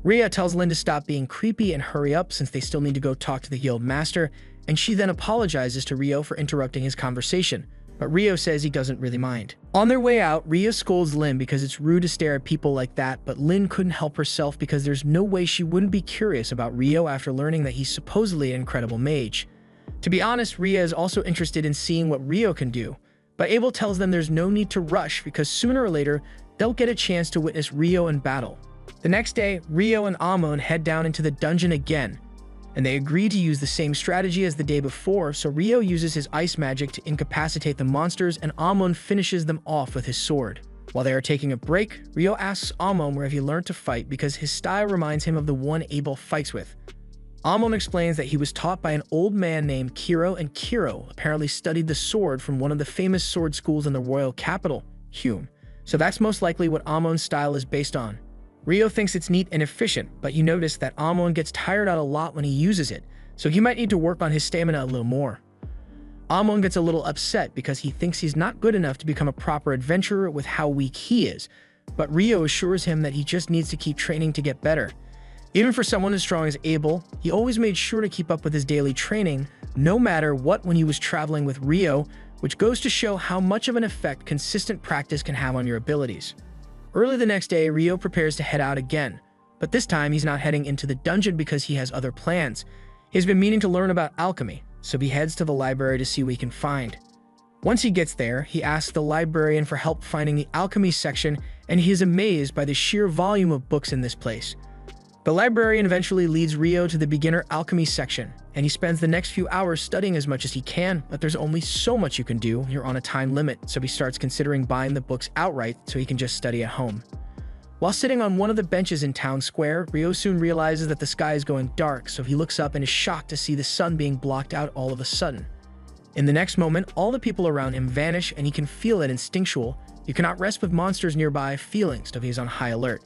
Ria tells Lynn to stop being creepy and hurry up since they still need to go talk to the guild master, and she then apologizes to Rio for interrupting his conversation, but Rio says he doesn't really mind. On their way out, Ria scolds Lynn because it's rude to stare at people like that, but Lynn couldn't help herself because there's no way she wouldn't be curious about Rio after learning that he's supposedly an incredible mage. To be honest, Ria is also interested in seeing what Rio can do, but Abel tells them there's no need to rush because sooner or later, they'll get a chance to witness Rio in battle. The next day, Rio and Amon head down into the dungeon again, and they agree to use the same strategy as the day before, so Rio uses his ice magic to incapacitate the monsters and Amon finishes them off with his sword. While they are taking a break, Rio asks Amon where he learned to fight because his style reminds him of the one Abel fights with. Amon explains that he was taught by an old man named Kiro, and Kiro apparently studied the sword from one of the famous sword schools in the royal capital, Hume. So that's most likely what Amon's style is based on. Rio thinks it's neat and efficient, but you notice that Amon gets tired out a lot when he uses it, so he might need to work on his stamina a little more. Amon gets a little upset because he thinks he's not good enough to become a proper adventurer with how weak he is, but Rio assures him that he just needs to keep training to get better. Even for someone as strong as Abel, he always made sure to keep up with his daily training, no matter what, when he was traveling with Rio, which goes to show how much of an effect consistent practice can have on your abilities. Early the next day, Rio prepares to head out again, but this time he's not heading into the dungeon because he has other plans. He's been meaning to learn about alchemy, so he heads to the library to see what he can find. Once he gets there, he asks the librarian for help finding the alchemy section, and he is amazed by the sheer volume of books in this place. The librarian eventually leads Rio to the beginner alchemy section, and he spends the next few hours studying as much as he can, but there's only so much you can do, you're on a time limit, so he starts considering buying the books outright so he can just study at home. While sitting on one of the benches in town square, Rio soon realizes that the sky is going dark, so he looks up and is shocked to see the sun being blocked out all of a sudden. In the next moment, all the people around him vanish and he can feel it instinctual. You cannot rest with monsters nearby feeling, so he is on high alert.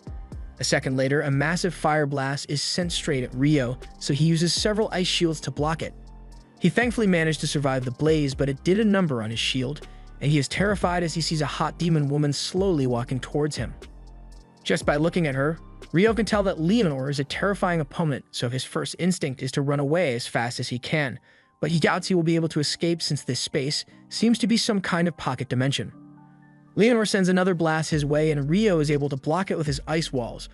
A second later, a massive fire blast is sent straight at Rio, so he uses several ice shields to block it. He thankfully managed to survive the blaze, but it did a number on his shield, and he is terrified as he sees a hot demon woman slowly walking towards him. Just by looking at her, Rio can tell that Leonor is a terrifying opponent, so his first instinct is to run away as fast as he can, but he doubts he will be able to escape since this space seems to be some kind of pocket dimension. Leonor sends another blast his way and Rio is able to block it with his ice walls,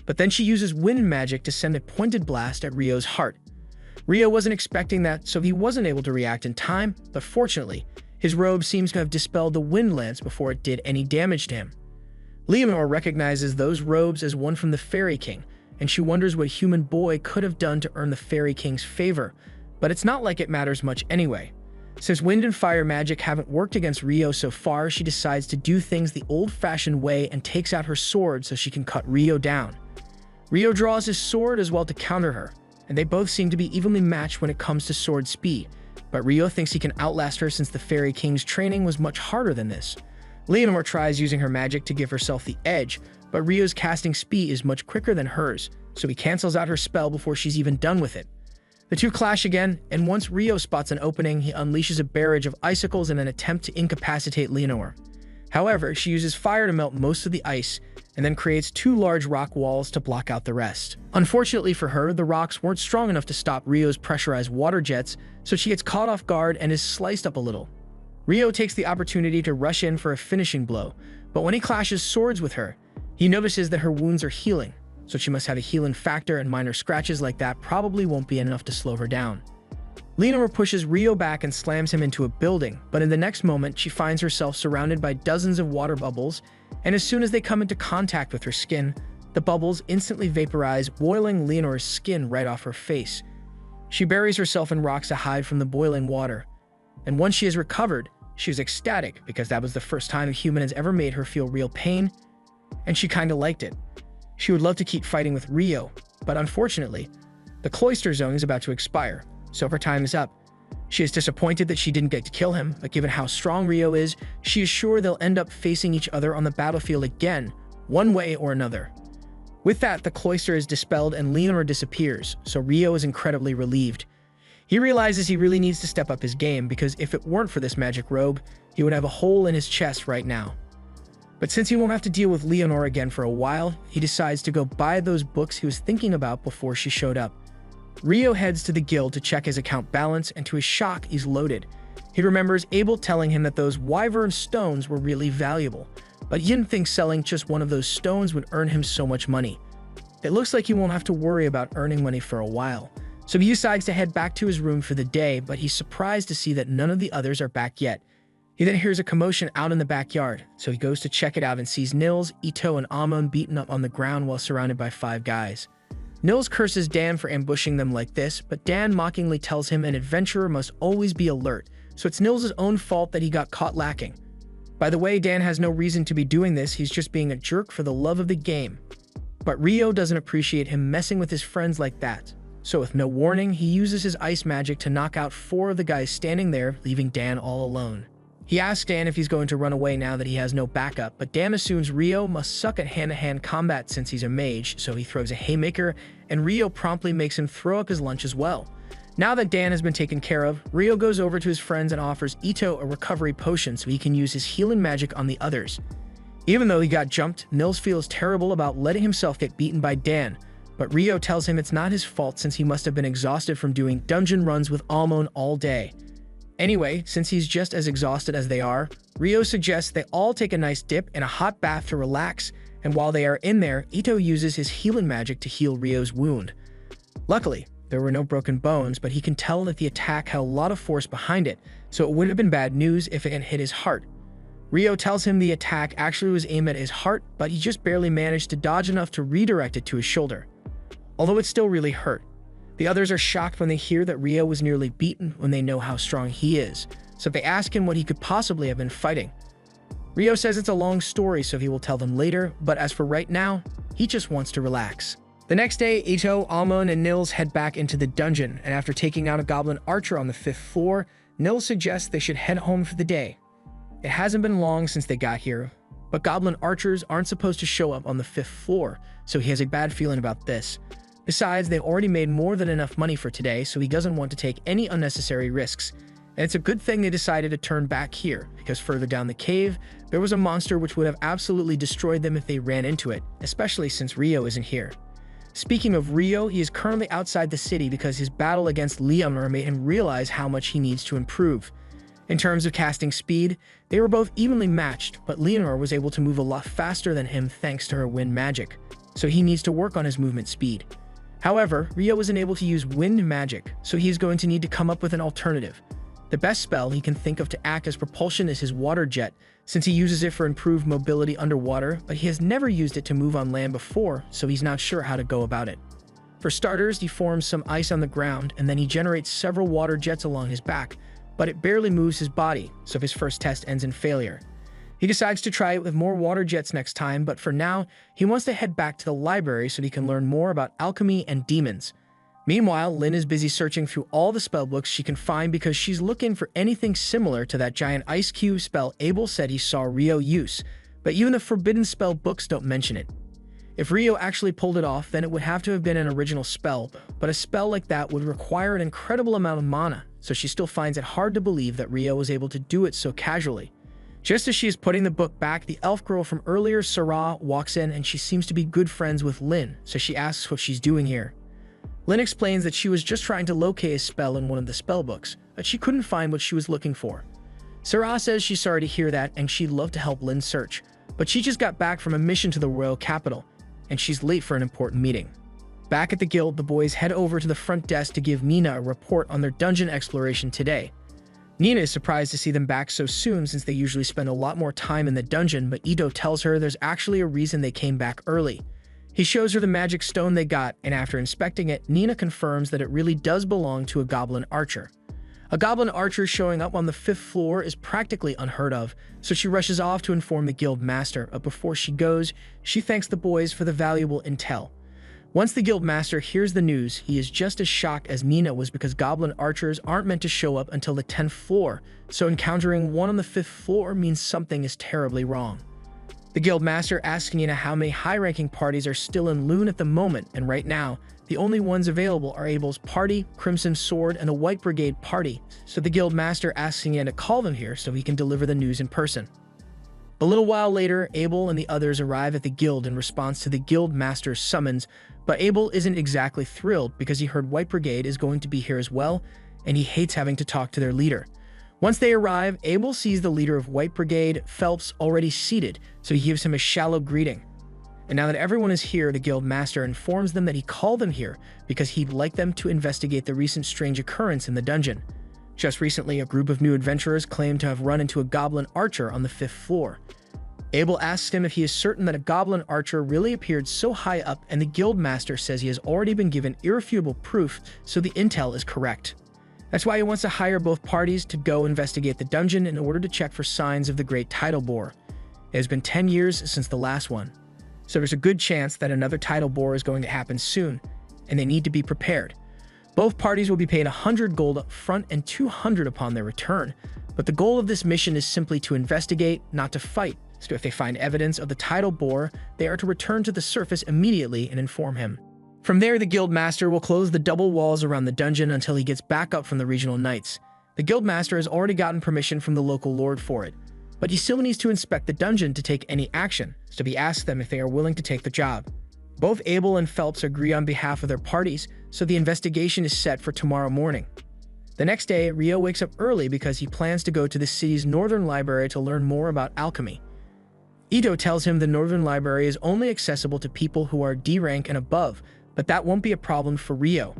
but then she uses wind magic to send a pointed blast at Rio's heart. Rio wasn't expecting that, so he wasn't able to react in time, but fortunately, his robe seems to have dispelled the wind lance before it did any damage to him. Leonor recognizes those robes as one from the Fairy King, and she wonders what human boy could have done to earn the Fairy King's favor, but it's not like it matters much anyway. Since wind and fire magic haven't worked against Rio so far, she decides to do things the old-fashioned way and takes out her sword so she can cut Rio down. Rio draws his sword as well to counter her, and they both seem to be evenly matched when it comes to sword speed, but Rio thinks he can outlast her since the Fairy King's training was much harder than this. Leonor tries using her magic to give herself the edge, but Rio's casting speed is much quicker than hers, so he cancels out her spell before she's even done with it. The two clash again, and once Rio spots an opening, he unleashes a barrage of icicles in an attempt to incapacitate Leonor. However, she uses fire to melt most of the ice, and then creates two large rock walls to block out the rest. Unfortunately for her, the rocks weren't strong enough to stop Rio's pressurized water jets, so she gets caught off guard and is sliced up a little. Rio takes the opportunity to rush in for a finishing blow, but when he clashes swords with her, he notices that her wounds are healing, so she must have a healing factor, and minor scratches like that probably won't be enough to slow her down. Leonor pushes Rio back and slams him into a building, but in the next moment she finds herself surrounded by dozens of water bubbles, and as soon as they come into contact with her skin, the bubbles instantly vaporize, boiling Leonor's skin right off her face. She buries herself in rocks to hide from the boiling water, and once she has recovered, she is ecstatic because that was the first time a human has ever made her feel real pain, and she kinda liked it. She would love to keep fighting with Rio, but unfortunately, the cloister zone is about to expire, so her time is up. She is disappointed that she didn't get to kill him, but given how strong Rio is, she is sure they'll end up facing each other on the battlefield again, one way or another. With that, the cloister is dispelled and Leonor disappears, so Rio is incredibly relieved. He realizes he really needs to step up his game because if it weren't for this magic robe, he would have a hole in his chest right now. But since he won't have to deal with Leonor again for a while, he decides to go buy those books he was thinking about before she showed up. Rio heads to the guild to check his account balance, and to his shock, he's loaded. He remembers Abel telling him that those wyvern stones were really valuable, but he didn't think selling just one of those stones would earn him so much money. It looks like he won't have to worry about earning money for a while, so he decides to head back to his room for the day, but he's surprised to see that none of the others are back yet. He then hears a commotion out in the backyard, so he goes to check it out and sees Nils, Ito, and Amon beaten up on the ground while surrounded by 5 guys. Nils curses Dan for ambushing them like this, but Dan mockingly tells him an adventurer must always be alert, so it's Nils' own fault that he got caught lacking. By the way, Dan has no reason to be doing this, he's just being a jerk for the love of the game. But Rio doesn't appreciate him messing with his friends like that, so with no warning, he uses his ice magic to knock out 4 of the guys standing there, leaving Dan all alone. He asks Dan if he's going to run away now that he has no backup, but Dan assumes Rio must suck at hand-to-hand combat since he's a mage, so he throws a haymaker, and Rio promptly makes him throw up his lunch as well. Now that Dan has been taken care of, Rio goes over to his friends and offers Ito a recovery potion so he can use his healing magic on the others. Even though he got jumped, Nils feels terrible about letting himself get beaten by Dan, but Rio tells him it's not his fault since he must have been exhausted from doing dungeon runs with Almon all day. Anyway, since he's just as exhausted as they are, Rio suggests they all take a nice dip in a hot bath to relax, and while they are in there, Ito uses his healing magic to heal Rio's wound. Luckily, there were no broken bones, but he can tell that the attack had a lot of force behind it, so it would have been bad news if it had hit his heart. Rio tells him the attack actually was aimed at his heart, but he just barely managed to dodge enough to redirect it to his shoulder. Although it still really hurt. The others are shocked when they hear that Rio was nearly beaten when they know how strong he is, so they ask him what he could possibly have been fighting. Rio says it's a long story, so he will tell them later, but as for right now, he just wants to relax. The next day, Ito, Almon, and Nils head back into the dungeon, and after taking out a goblin archer on the 5th floor, Nils suggests they should head home for the day. It hasn't been long since they got here, but goblin archers aren't supposed to show up on the 5th floor, so he has a bad feeling about this. Besides, they already made more than enough money for today, so he doesn't want to take any unnecessary risks. And it's a good thing they decided to turn back here, because further down the cave, there was a monster which would have absolutely destroyed them if they ran into it, especially since Rio isn't here. Speaking of Rio, he is currently outside the city because his battle against Leonor made him realize how much he needs to improve. In terms of casting speed, they were both evenly matched, but Leonor was able to move a lot faster than him thanks to her wind magic, so he needs to work on his movement speed. However, Rio isn't able to use wind magic, so he is going to need to come up with an alternative. The best spell he can think of to act as propulsion is his water jet, since he uses it for improved mobility underwater, but he has never used it to move on land before, so he's not sure how to go about it. For starters, he forms some ice on the ground, and then he generates several water jets along his back, but it barely moves his body, so his first test ends in failure. He decides to try it with more water jets next time, but for now, he wants to head back to the library so he can learn more about alchemy and demons. Meanwhile, Lynn is busy searching through all the spellbooks she can find because she's looking for anything similar to that giant ice cube spell Abel said he saw Rio use, but even the forbidden spell books don't mention it. If Rio actually pulled it off, then it would have to have been an original spell, but a spell like that would require an incredible amount of mana, so she still finds it hard to believe that Rio was able to do it so casually. Just as she is putting the book back, the elf girl from earlier, Sarah, walks in and she seems to be good friends with Lynn, so she asks what she's doing here. Lynn explains that she was just trying to locate a spell in one of the spellbooks, but she couldn't find what she was looking for. Sarah says she's sorry to hear that and she'd love to help Lynn search, but she just got back from a mission to the royal capital, and she's late for an important meeting. Back at the guild, the boys head over to the front desk to give Nina a report on their dungeon exploration today. Nina is surprised to see them back so soon since they usually spend a lot more time in the dungeon, but Ito tells her there's actually a reason they came back early. He shows her the magic stone they got, and after inspecting it, Nina confirms that it really does belong to a goblin archer. A goblin archer showing up on the 5th floor is practically unheard of, so she rushes off to inform the guild master, but before she goes, she thanks the boys for the valuable intel. Once the guild master hears the news, he is just as shocked as Nina was because goblin archers aren't meant to show up until the 10th floor, so encountering one on the 5th floor means something is terribly wrong. The guild master asks Nina how many high-ranking parties are still in Loon at the moment, and right now, the only ones available are Abel's party, Crimson Sword, and a White Brigade party, so the guild master asks Nina to call them here so he can deliver the news in person. A little while later, Abel and the others arrive at the guild in response to the guild master's summons, but Abel isn't exactly thrilled because he heard White Brigade is going to be here as well, and he hates having to talk to their leader. Once they arrive, Abel sees the leader of White Brigade, Phelps, already seated, so he gives him a shallow greeting. And now that everyone is here, the guild master informs them that he called them here because he'd like them to investigate the recent strange occurrence in the dungeon. Just recently, a group of new adventurers claimed to have run into a goblin archer on the 5th floor. Abel asks him if he is certain that a goblin archer really appeared so high up, and the guild master says he has already been given irrefutable proof, so the intel is correct. That's why he wants to hire both parties to go investigate the dungeon in order to check for signs of the Great Tidal Bore. It has been 10 years since the last one, so there's a good chance that another tidal bore is going to happen soon, and they need to be prepared. Both parties will be paid 100 gold up front and 200 upon their return, but the goal of this mission is simply to investigate, not to fight, so if they find evidence of the tidal bore, they are to return to the surface immediately and inform him. From there, the guild master will close the double walls around the dungeon until he gets back up from the regional knights. The guild master has already gotten permission from the local lord for it, but he still needs to inspect the dungeon to take any action, so he asks them if they are willing to take the job. Both Abel and Phelps agree on behalf of their parties, so the investigation is set for tomorrow morning. The next day, Rio wakes up early because he plans to go to the city's northern library to learn more about alchemy. Ito tells him the northern library is only accessible to people who are D rank and above, but that won't be a problem for Rio.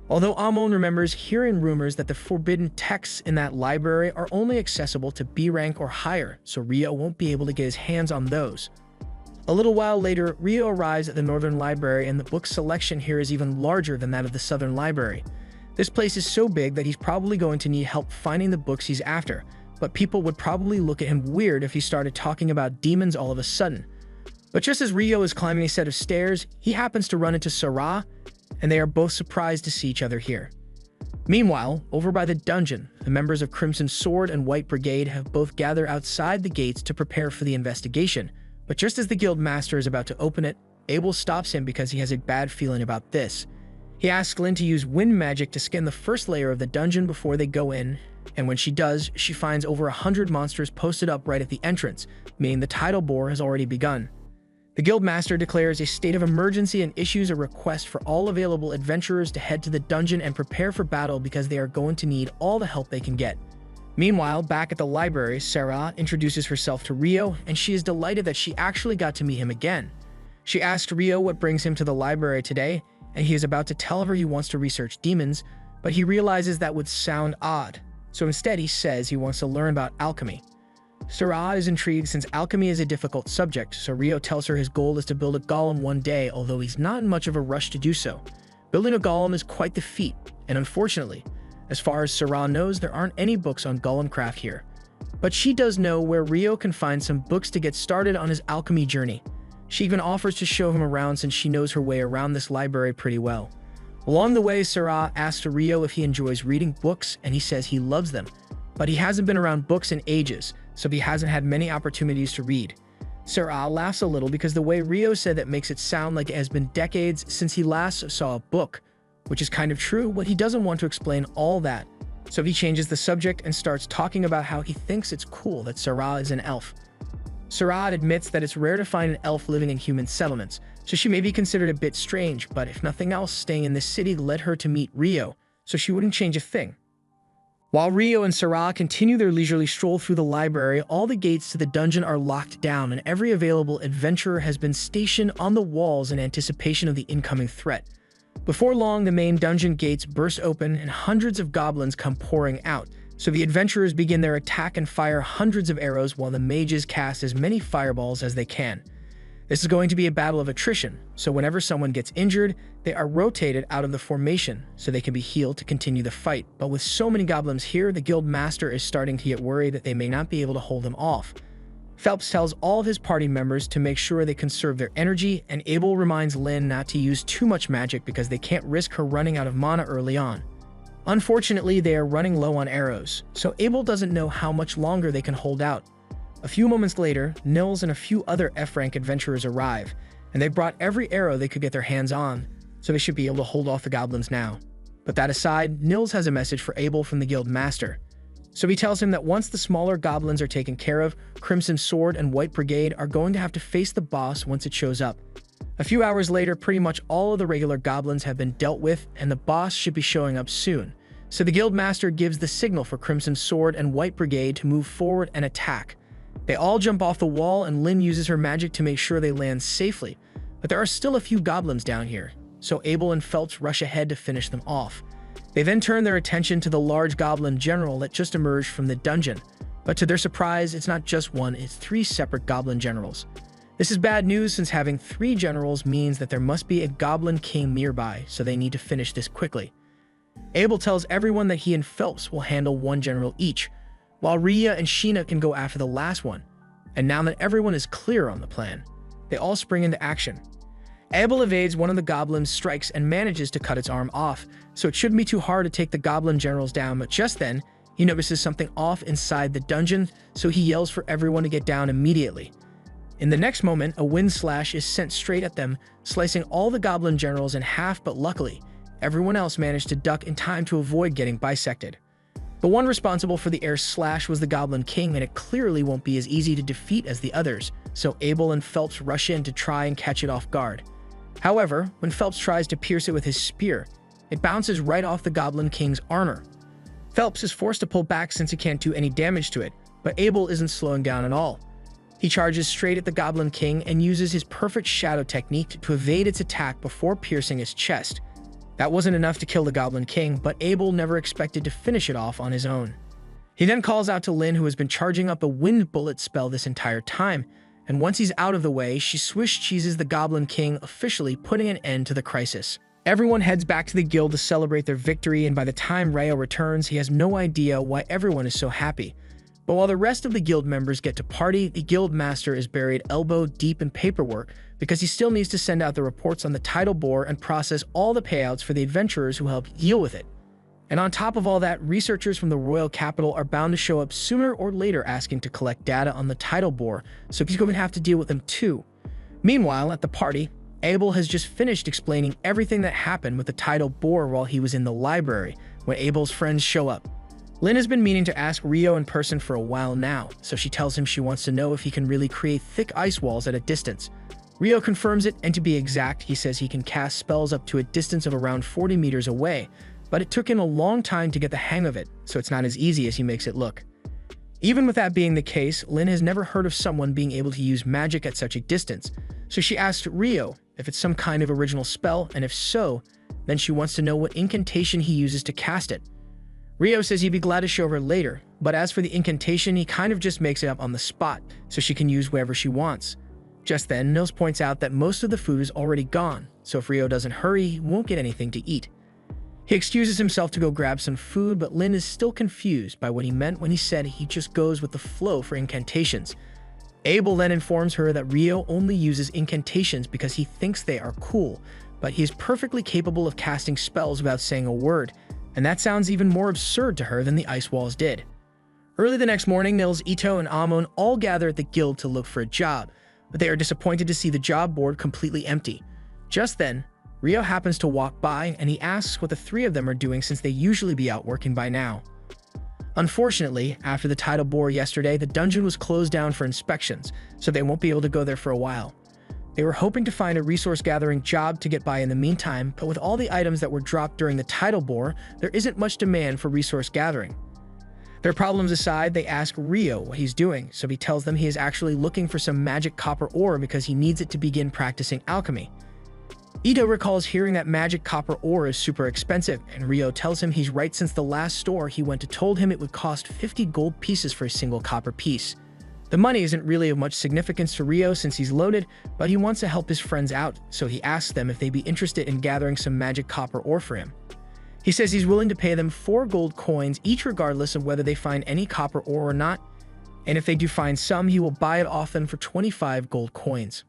Although Amon remembers hearing rumors that the forbidden texts in that library are only accessible to B rank or higher, so Rio won't be able to get his hands on those. A little while later, Rio arrives at the Northern Library, and the book selection here is even larger than that of the Southern Library. This place is so big that he's probably going to need help finding the books he's after, but people would probably look at him weird if he started talking about demons all of a sudden. But just as Rio is climbing a set of stairs, he happens to run into Sarah, and they are both surprised to see each other here. Meanwhile, over by the dungeon, the members of Crimson Sword and White Brigade have both gathered outside the gates to prepare for the investigation, but just as the guild master is about to open it, Abel stops him because he has a bad feeling about this. He asks Lynn to use wind magic to scan the first layer of the dungeon before they go in, and when she does, she finds over 100 monsters posted up right at the entrance, meaning the tidal bore has already begun. The guildmaster declares a state of emergency and issues a request for all available adventurers to head to the dungeon and prepare for battle because they are going to need all the help they can get. Meanwhile, back at the library, Sarah introduces herself to Rio, and she is delighted that she actually got to meet him again. She asks Rio what brings him to the library today, and he is about to tell her he wants to research demons, but he realizes that would sound odd. so instead he says he wants to learn about alchemy. Sarah is intrigued since alchemy is a difficult subject, so Rio tells her his goal is to build a golem one day, although he's not in much of a rush to do so. Building a golem is quite the feat, and unfortunately, as far as Sarah knows, there aren't any books on golem craft here. But she does know where Rio can find some books to get started on his alchemy journey. She even offers to show him around since she knows her way around this library pretty well. Along the way, Sarah asks Rio if he enjoys reading books, and he says he loves them, but he hasn't been around books in ages, so he hasn't had many opportunities to read. Sarah laughs a little because the way Rio said that makes it sound like it has been decades since he last saw a book, which is kind of true, but he doesn't want to explain all that. So he changes the subject and starts talking about how he thinks it's cool that Sarah is an elf. Sarah admits that it's rare to find an elf living in human settlements, so she may be considered a bit strange, but if nothing else, staying in this city led her to meet Rio, so she wouldn't change a thing. While Rio and Sarah continue their leisurely stroll through the library, all the gates to the dungeon are locked down and every available adventurer has been stationed on the walls in anticipation of the incoming threat. Before long, the main dungeon gates burst open and hundreds of goblins come pouring out, so the adventurers begin their attack and fire hundreds of arrows while the mages cast as many fireballs as they can. This is going to be a battle of attrition, so whenever someone gets injured, they are rotated out of the formation so they can be healed to continue the fight. But with so many goblins here, the guild master is starting to get worried that they may not be able to hold them off. Phelps tells all of his party members to make sure they conserve their energy, and Abel reminds Lynn not to use too much magic because they can't risk her running out of mana early on. Unfortunately, they are running low on arrows, so Abel doesn't know how much longer they can hold out. A few moments later, Nils and a few other F-rank adventurers arrive, and they brought every arrow they could get their hands on, so they should be able to hold off the goblins now. But that aside, Nils has a message for Abel from the guild master. So he tells him that once the smaller goblins are taken care of, Crimson Sword and White Brigade are going to have to face the boss once it shows up. A few hours later, pretty much all of the regular goblins have been dealt with, and the boss should be showing up soon. So the guild master gives the signal for Crimson Sword and White Brigade to move forward and attack. They all jump off the wall, and Lynn uses her magic to make sure they land safely. But there are still a few goblins down here, so Abel and Phelps rush ahead to finish them off. They then turn their attention to the large goblin general that just emerged from the dungeon. But to their surprise, it's not just one, it's 3 separate goblin generals. This is bad news since having 3 generals means that there must be a goblin king nearby, so they need to finish this quickly. Abel tells everyone that he and Phelps will handle 1 general each, while Rhea and Sheena can go after the last one. And now that everyone is clear on the plan, they all spring into action. Abel evades one of the goblin's strikes and manages to cut its arm off, so it shouldn't be too hard to take the goblin generals down, but just then, he notices something off inside the dungeon, so he yells for everyone to get down immediately. In the next moment, a wind slash is sent straight at them, slicing all the goblin generals in half, but luckily, everyone else managed to duck in time to avoid getting bisected. The one responsible for the air slash was the Goblin King, and it clearly won't be as easy to defeat as the others, so Abel and Phelps rush in to try and catch it off guard. However, when Phelps tries to pierce it with his spear, it bounces right off the Goblin King's armor. Phelps is forced to pull back since he can't do any damage to it, but Abel isn't slowing down at all. He charges straight at the Goblin King and uses his perfect shadow technique to evade its attack before piercing his chest. That wasn't enough to kill the Goblin King, but Abel never expected to finish it off on his own. He then calls out to Lynn, who has been charging up a wind bullet spell this entire time, and once he's out of the way, she swish cheeses the Goblin King, officially putting an end to the crisis. Everyone heads back to the guild to celebrate their victory, and by the time Rayo returns, he has no idea why everyone is so happy. But while the rest of the guild members get to party, the guild master is buried elbow deep in paperwork because he still needs to send out the reports on the tidal bore and process all the payouts for the adventurers who helped deal with it. And on top of all that, researchers from the royal capital are bound to show up sooner or later asking to collect data on the tidal bore, so he's going to have to deal with them too. Meanwhile, at the party, Abel has just finished explaining everything that happened with the tidal bore while he was in the library when Abel's friends show up. Lynn has been meaning to ask Rio in person for a while now, so she tells him she wants to know if he can really create thick ice walls at a distance. Rio confirms it, and to be exact, he says he can cast spells up to a distance of around 40 meters away, but it took him a long time to get the hang of it, so it's not as easy as he makes it look. Even with that being the case, Lynn has never heard of someone being able to use magic at such a distance, so she asks Rio if it's some kind of original spell, and if so, then she wants to know what incantation he uses to cast it. Rio says he'd be glad to show her later, but as for the incantation, he kind of just makes it up on the spot, so she can use wherever she wants. Just then, Nils points out that most of the food is already gone, so if Rio doesn't hurry, he won't get anything to eat. He excuses himself to go grab some food, but Lin is still confused by what he meant when he said he just goes with the flow for incantations. Abel then informs her that Rio only uses incantations because he thinks they are cool, but he is perfectly capable of casting spells without saying a word, and that sounds even more absurd to her than the ice walls did. Early the next morning, Nils, Ito, and Amon all gather at the guild to look for a job, but they are disappointed to see the job board completely empty. Just then, Rio happens to walk by and he asks what the three of them are doing since they usually be out working by now. Unfortunately, after the title board yesterday, the dungeon was closed down for inspections, so they won't be able to go there for a while. They were hoping to find a resource gathering job to get by in the meantime, but with all the items that were dropped during the title board, there isn't much demand for resource gathering. Their problems aside, they ask Rio what he's doing, so he tells them he is actually looking for some magic copper ore because he needs it to begin practicing alchemy. Ito recalls hearing that magic copper ore is super expensive, and Rio tells him he's right since the last store he went to told him it would cost 50 gold pieces for a single copper piece. The money isn't really of much significance to Rio since he's loaded, but he wants to help his friends out, so he asks them if they'd be interested in gathering some magic copper ore for him. He says he's willing to pay them 4 gold coins each regardless of whether they find any copper ore or not, and if they do find some, he will buy it off them for 25 gold coins.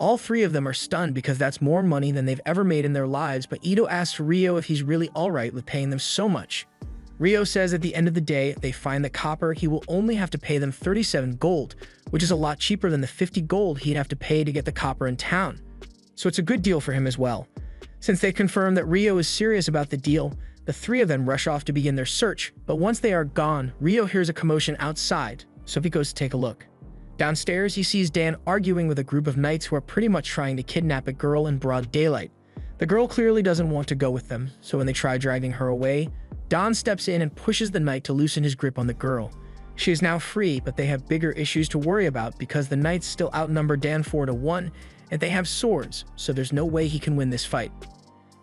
All three of them are stunned because that's more money than they've ever made in their lives, but Ito asks Rio if he's really alright with paying them so much. Rio says at the end of the day, if they find the copper, he will only have to pay them 37 gold, which is a lot cheaper than the 50 gold he'd have to pay to get the copper in town. So it's a good deal for him as well. Since they confirm that Rio is serious about the deal, the three of them rush off to begin their search, but once they are gone, Rio hears a commotion outside, so he goes to take a look. Downstairs, he sees Dan arguing with a group of knights who are pretty much trying to kidnap a girl in broad daylight. The girl clearly doesn't want to go with them, so when they try dragging her away, Don steps in and pushes the knight to loosen his grip on the girl. She is now free, but they have bigger issues to worry about because the knights still outnumber Dan 4-1, and they have swords, so there's no way he can win this fight.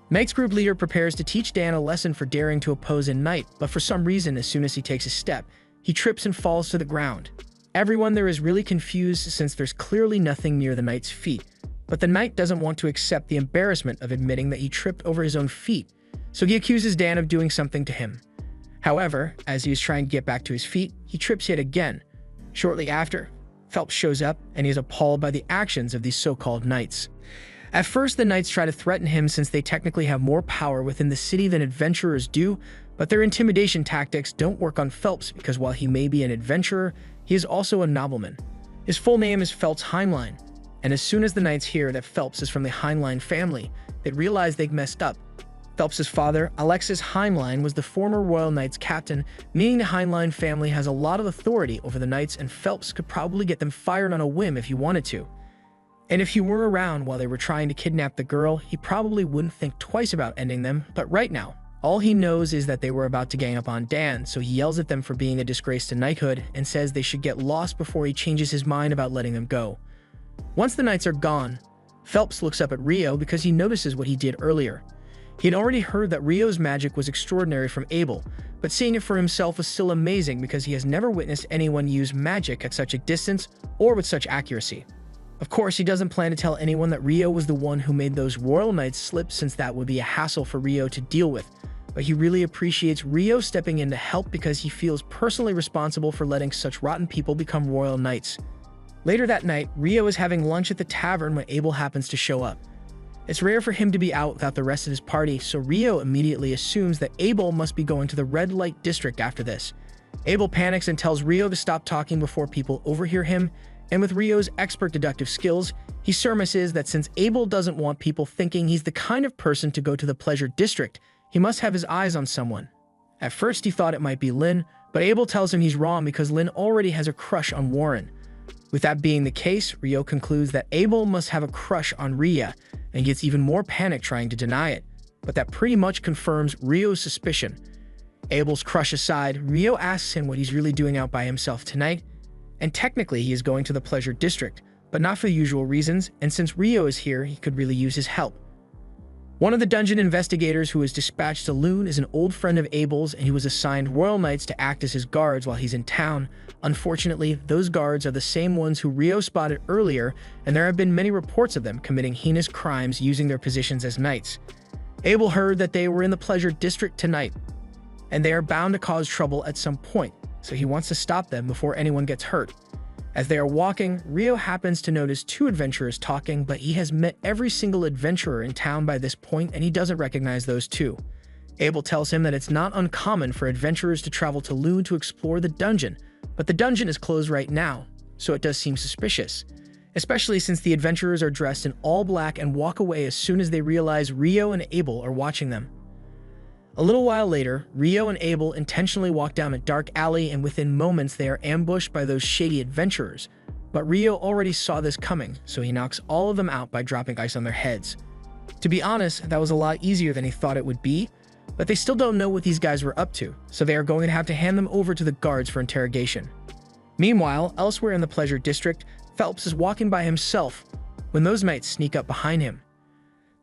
Knight's group leader prepares to teach Dan a lesson for daring to oppose a knight, but for some reason, as soon as he takes a step, he trips and falls to the ground. Everyone there is really confused since there's clearly nothing near the knight's feet, but the knight doesn't want to accept the embarrassment of admitting that he tripped over his own feet, so he accuses Dan of doing something to him. However, as he is trying to get back to his feet, he trips yet again. Shortly after, Phelps shows up and he is appalled by the actions of these so-called knights. At first, the knights try to threaten him since they technically have more power within the city than adventurers do, but their intimidation tactics don't work on Phelps because while he may be an adventurer, he is also a nobleman. His full name is Phelps Heinlein, and as soon as the knights hear that Phelps is from the Heinlein family, they realize they've messed up. Phelps's father, Alexis Heinlein, was the former Royal Knights captain, meaning the Heinlein family has a lot of authority over the knights, and Phelps could probably get them fired on a whim if he wanted to. And if he were around while they were trying to kidnap the girl, he probably wouldn't think twice about ending them, but right now, all he knows is that they were about to gang up on Dan, so he yells at them for being a disgrace to knighthood and says they should get lost before he changes his mind about letting them go. Once the knights are gone, Phelps looks up at Rio because he notices what he did earlier. He had already heard that Rio's magic was extraordinary from Abel, but seeing it for himself was still amazing because he has never witnessed anyone use magic at such a distance or with such accuracy. Of course, he doesn't plan to tell anyone that Rio was the one who made those royal knights slip since that would be a hassle for Rio to deal with, but he really appreciates Rio stepping in to help because he feels personally responsible for letting such rotten people become royal knights. Later that night, Rio is having lunch at the tavern when Abel happens to show up. It's rare for him to be out without the rest of his party, so Rio immediately assumes that Abel must be going to the red light district after this. Abel panics and tells Rio to stop talking before people overhear him, and with Rio's expert deductive skills, he surmises that since Abel doesn't want people thinking he's the kind of person to go to the pleasure district, he must have his eyes on someone. At first he thought it might be Lin, but Abel tells him he's wrong because Lin already has a crush on Warren. With that being the case, Rio concludes that Abel must have a crush on Ria, and gets even more panicked trying to deny it, but that pretty much confirms Rio's suspicion. Abel's crush aside, Rio asks him what he's really doing out by himself tonight, and technically he is going to the pleasure district, but not for the usual reasons, and since Rio is here, he could really use his help. One of the dungeon investigators who was dispatched to Loon is an old friend of Abel's, and he was assigned royal knights to act as his guards while he's in town. Unfortunately, those guards are the same ones who Rio spotted earlier, and there have been many reports of them committing heinous crimes using their positions as knights. Abel heard that they were in the pleasure district tonight, and they are bound to cause trouble at some point, so he wants to stop them before anyone gets hurt. As they are walking, Rio happens to notice two adventurers talking, but he has met every single adventurer in town by this point, and he doesn't recognize those two. Abel tells him that it's not uncommon for adventurers to travel to Loon to explore the dungeon, but the dungeon is closed right now, so it does seem suspicious, especially since the adventurers are dressed in all black and walk away as soon as they realize Rio and Abel are watching them. A little while later, Rio and Abel intentionally walk down a dark alley, and within moments they are ambushed by those shady adventurers. But Rio already saw this coming, so he knocks all of them out by dropping ice on their heads. To be honest, that was a lot easier than he thought it would be, but they still don't know what these guys were up to, so they are going to have to hand them over to the guards for interrogation. Meanwhile, elsewhere in the Pleasure District, Phelps is walking by himself when those knights sneak up behind him.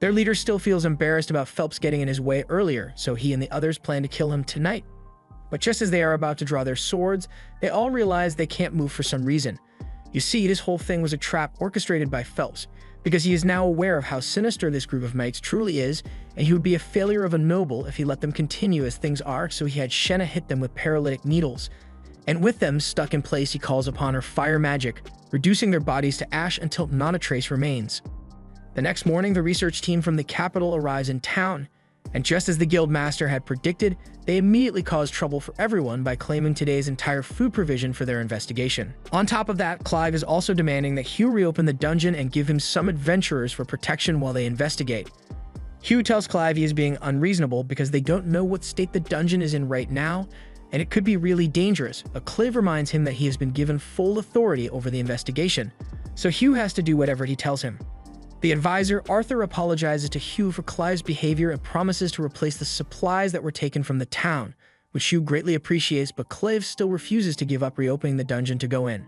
Their leader still feels embarrassed about Phelps getting in his way earlier, so he and the others plan to kill him tonight. But just as they are about to draw their swords, they all realize they can't move for some reason. You see, this whole thing was a trap orchestrated by Phelps, because he is now aware of how sinister this group of knights truly is, and he would be a failure of a noble if he let them continue as things are, so he had Shenna hit them with paralytic needles. And with them stuck in place, he calls upon her fire magic, reducing their bodies to ash until not a trace remains. The next morning, the research team from the capital arrives in town, and just as the guild master had predicted, they immediately cause trouble for everyone by claiming today's entire food provision for their investigation. On top of that, Clive is also demanding that Hugh reopen the dungeon and give him some adventurers for protection while they investigate. Hugh tells Clive he is being unreasonable because they don't know what state the dungeon is in right now, and it could be really dangerous, but Clive reminds him that he has been given full authority over the investigation, so Hugh has to do whatever he tells him. The advisor, Arthur, apologizes to Hugh for Clive's behavior and promises to replace the supplies that were taken from the town, which Hugh greatly appreciates, but Clive still refuses to give up reopening the dungeon to go in.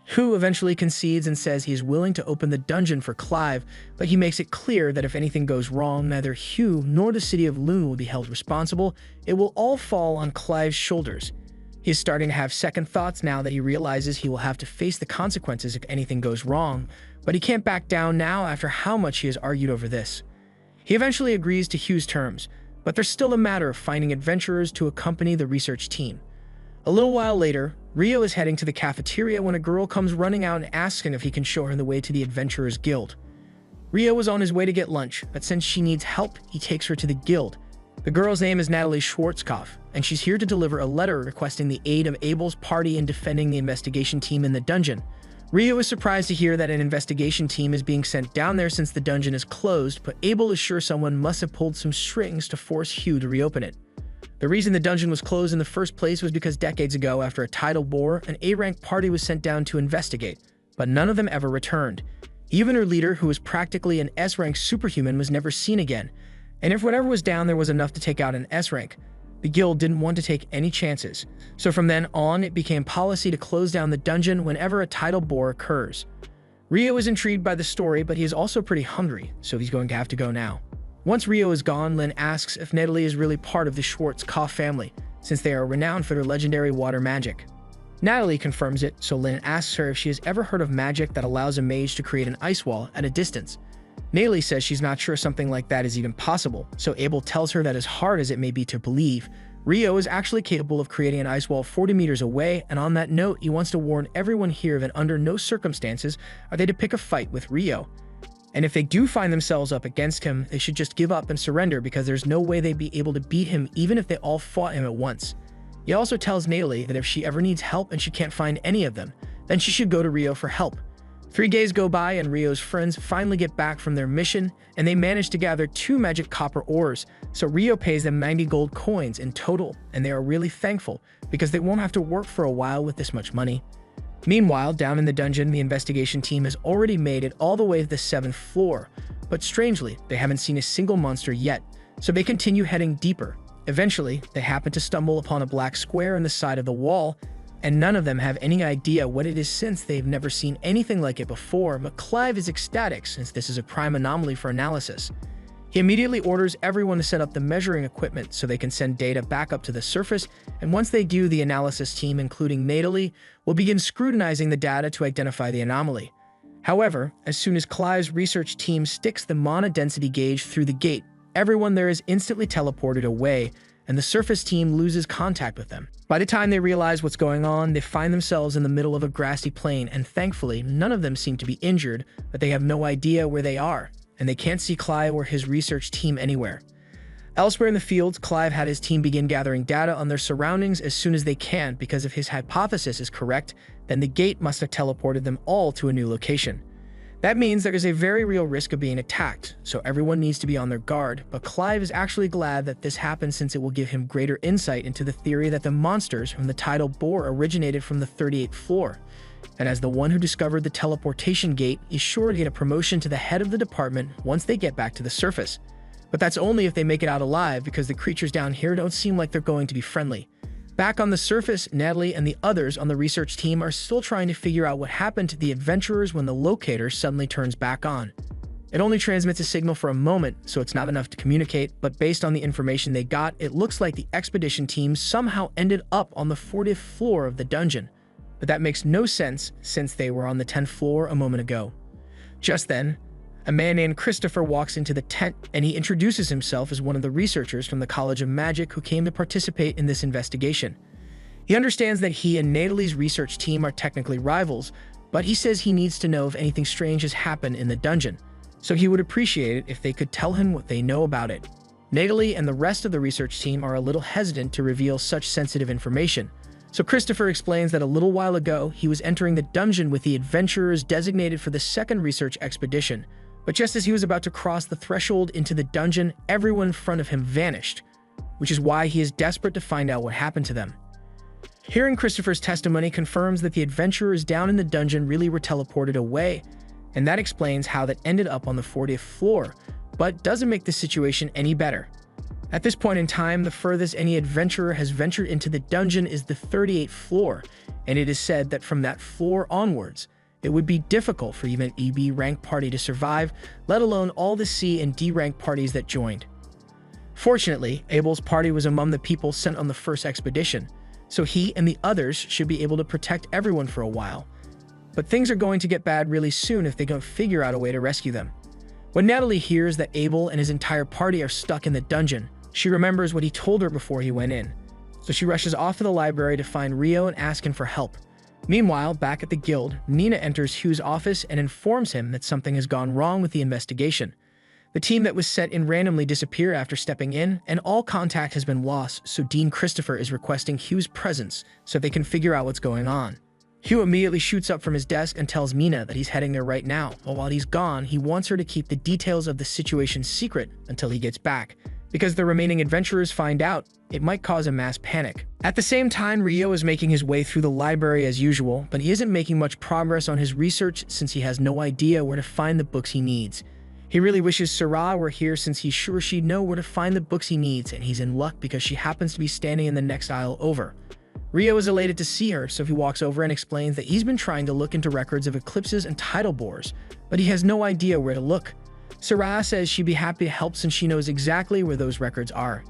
Hugh eventually concedes and says he is willing to open the dungeon for Clive, but he makes it clear that if anything goes wrong, neither Hugh nor the city of Loon will be held responsible. It will all fall on Clive's shoulders. He is starting to have second thoughts now that he realizes he will have to face the consequences if anything goes wrong, but he can't back down now after how much he has argued over this. He eventually agrees to Hugh's terms, but there's still a matter of finding adventurers to accompany the research team. A little while later, Rio is heading to the cafeteria when a girl comes running out and asks him if he can show her the way to the Adventurers Guild. Rio was on his way to get lunch, but since she needs help, he takes her to the guild. The girl's name is Natalie Schwarzkopf, and she's here to deliver a letter requesting the aid of Abel's party in defending the investigation team in the dungeon. Rio is surprised to hear that an investigation team is being sent down there since the dungeon is closed, but Abel is sure someone must have pulled some strings to force Hugh to reopen it. The reason the dungeon was closed in the first place was because decades ago, after a tidal bore, an A-rank party was sent down to investigate, but none of them ever returned. Even her leader, who was practically an S-rank superhuman, was never seen again, and if whatever was down there was enough to take out an S-rank, the guild didn't want to take any chances. So from then on, it became policy to close down the dungeon whenever a tidal bore occurs. Rio is intrigued by the story, but he is also pretty hungry, so he's going to have to go now. Once Rio is gone, Lynn asks if Natalie is really part of the Schwarzkopf family, since they are renowned for their legendary water magic. Natalie confirms it, so Lynn asks her if she has ever heard of magic that allows a mage to create an ice wall at a distance. Natalie says she's not sure something like that is even possible, so Abel tells her that as hard as it may be to believe, Rio is actually capable of creating an ice wall 40 meters away, and on that note, he wants to warn everyone here that under no circumstances are they to pick a fight with Rio. And if they do find themselves up against him, they should just give up and surrender because there's no way they'd be able to beat him even if they all fought him at once. He also tells Natalie that if she ever needs help and she can't find any of them, then she should go to Rio for help. 3 days go by and Rio's friends finally get back from their mission, and they manage to gather 2 magic copper ores, so Rio pays them 90 gold coins in total, and they are really thankful because they won't have to work for a while with this much money. Meanwhile, down in the dungeon, the investigation team has already made it all the way to the 7th floor, but strangely, they haven't seen a single monster yet, so they continue heading deeper. Eventually, they happen to stumble upon a black square in the side of the wall, and none of them have any idea what it is since they've never seen anything like it before, but Clive is ecstatic since this is a prime anomaly for analysis. He He immediately orders everyone to set up the measuring equipment so they can send data back up to the surface, and once they do, the analysis team, including Natalie, will begin scrutinizing the data to identify the anomaly. However, as soon as Clive's research team sticks the mana density gauge through the gate, everyone there is instantly teleported away, and the surface team loses contact with them. By the time they realize what's going on, they find themselves in the middle of a grassy plain, and thankfully, none of them seem to be injured, but they have no idea where they are, and they can't see Clive or his research team anywhere. Elsewhere in the fields, Clive had his team begin gathering data on their surroundings as soon as they can, because if his hypothesis is correct, then the gate must have teleported them all to a new location. That means there is a very real risk of being attacked, so everyone needs to be on their guard, but Clive is actually glad that this happened since it will give him greater insight into the theory that the monsters from the tidal bore originated from the 38th floor. And as the one who discovered the teleportation gate, is sure to get a promotion to the head of the department once they get back to the surface. But that's only if they make it out alive, because the creatures down here don't seem like they're going to be friendly. Back on the surface, Natalie and the others on the research team are still trying to figure out what happened to the adventurers when the locator suddenly turns back on. It only transmits a signal for a moment, so it's not enough to communicate, but based on the information they got, it looks like the expedition team somehow ended up on the 40th floor of the dungeon. But that makes no sense since they were on the 10th floor a moment ago. Just then, a man named Christopher walks into the tent, and he introduces himself as one of the researchers from the College of Magic who came to participate in this investigation. He understands that he and Natalie's research team are technically rivals, but he says he needs to know if anything strange has happened in the dungeon, so he would appreciate it if they could tell him what they know about it. Natalie and the rest of the research team are a little hesitant to reveal such sensitive information, so Christopher explains that a little while ago he was entering the dungeon with the adventurers designated for the second research expedition. But just as he was about to cross the threshold into the dungeon, everyone in front of him vanished, which is why he is desperate to find out what happened to them. Hearing Christopher's testimony confirms that the adventurers down in the dungeon really were teleported away, and that explains how that ended up on the 40th floor, but doesn't make the situation any better. At this point in time, the furthest any adventurer has ventured into the dungeon is the 38th floor, and it is said that from that floor onwards, it would be difficult for even an EB rank party to survive, let alone all the C and D rank parties that joined. Fortunately, Abel's party was among the people sent on the first expedition, so he and the others should be able to protect everyone for a while. But things are going to get bad really soon if they don't figure out a way to rescue them. When Natalie hears that Abel and his entire party are stuck in the dungeon, she remembers what he told her before he went in. So she rushes off to the library to find Rio and ask him for help. Meanwhile, back at the guild, Nina enters Hugh's office and informs him that something has gone wrong with the investigation. The team that was set in randomly disappear after stepping in, and all contact has been lost, so Dean Christopher is requesting Hugh's presence so they can figure out what's going on. Hugh immediately shoots up from his desk and tells Nina that he's heading there right now, but while he's gone, he wants her to keep the details of the situation secret until he gets back, because the remaining adventurers find out, it might cause a mass panic. At the same time, Rio is making his way through the library as usual, but he isn't making much progress on his research since he has no idea where to find the books he needs. He really wishes Sarah were here since he's sure she'd know where to find the books he needs, and he's in luck because she happens to be standing in the next aisle over. Rio is elated to see her, so he walks over and explains that he's been trying to look into records of eclipses and tidal bores, but he has no idea where to look. Sarah says she'd be happy to help since she knows exactly where those records are.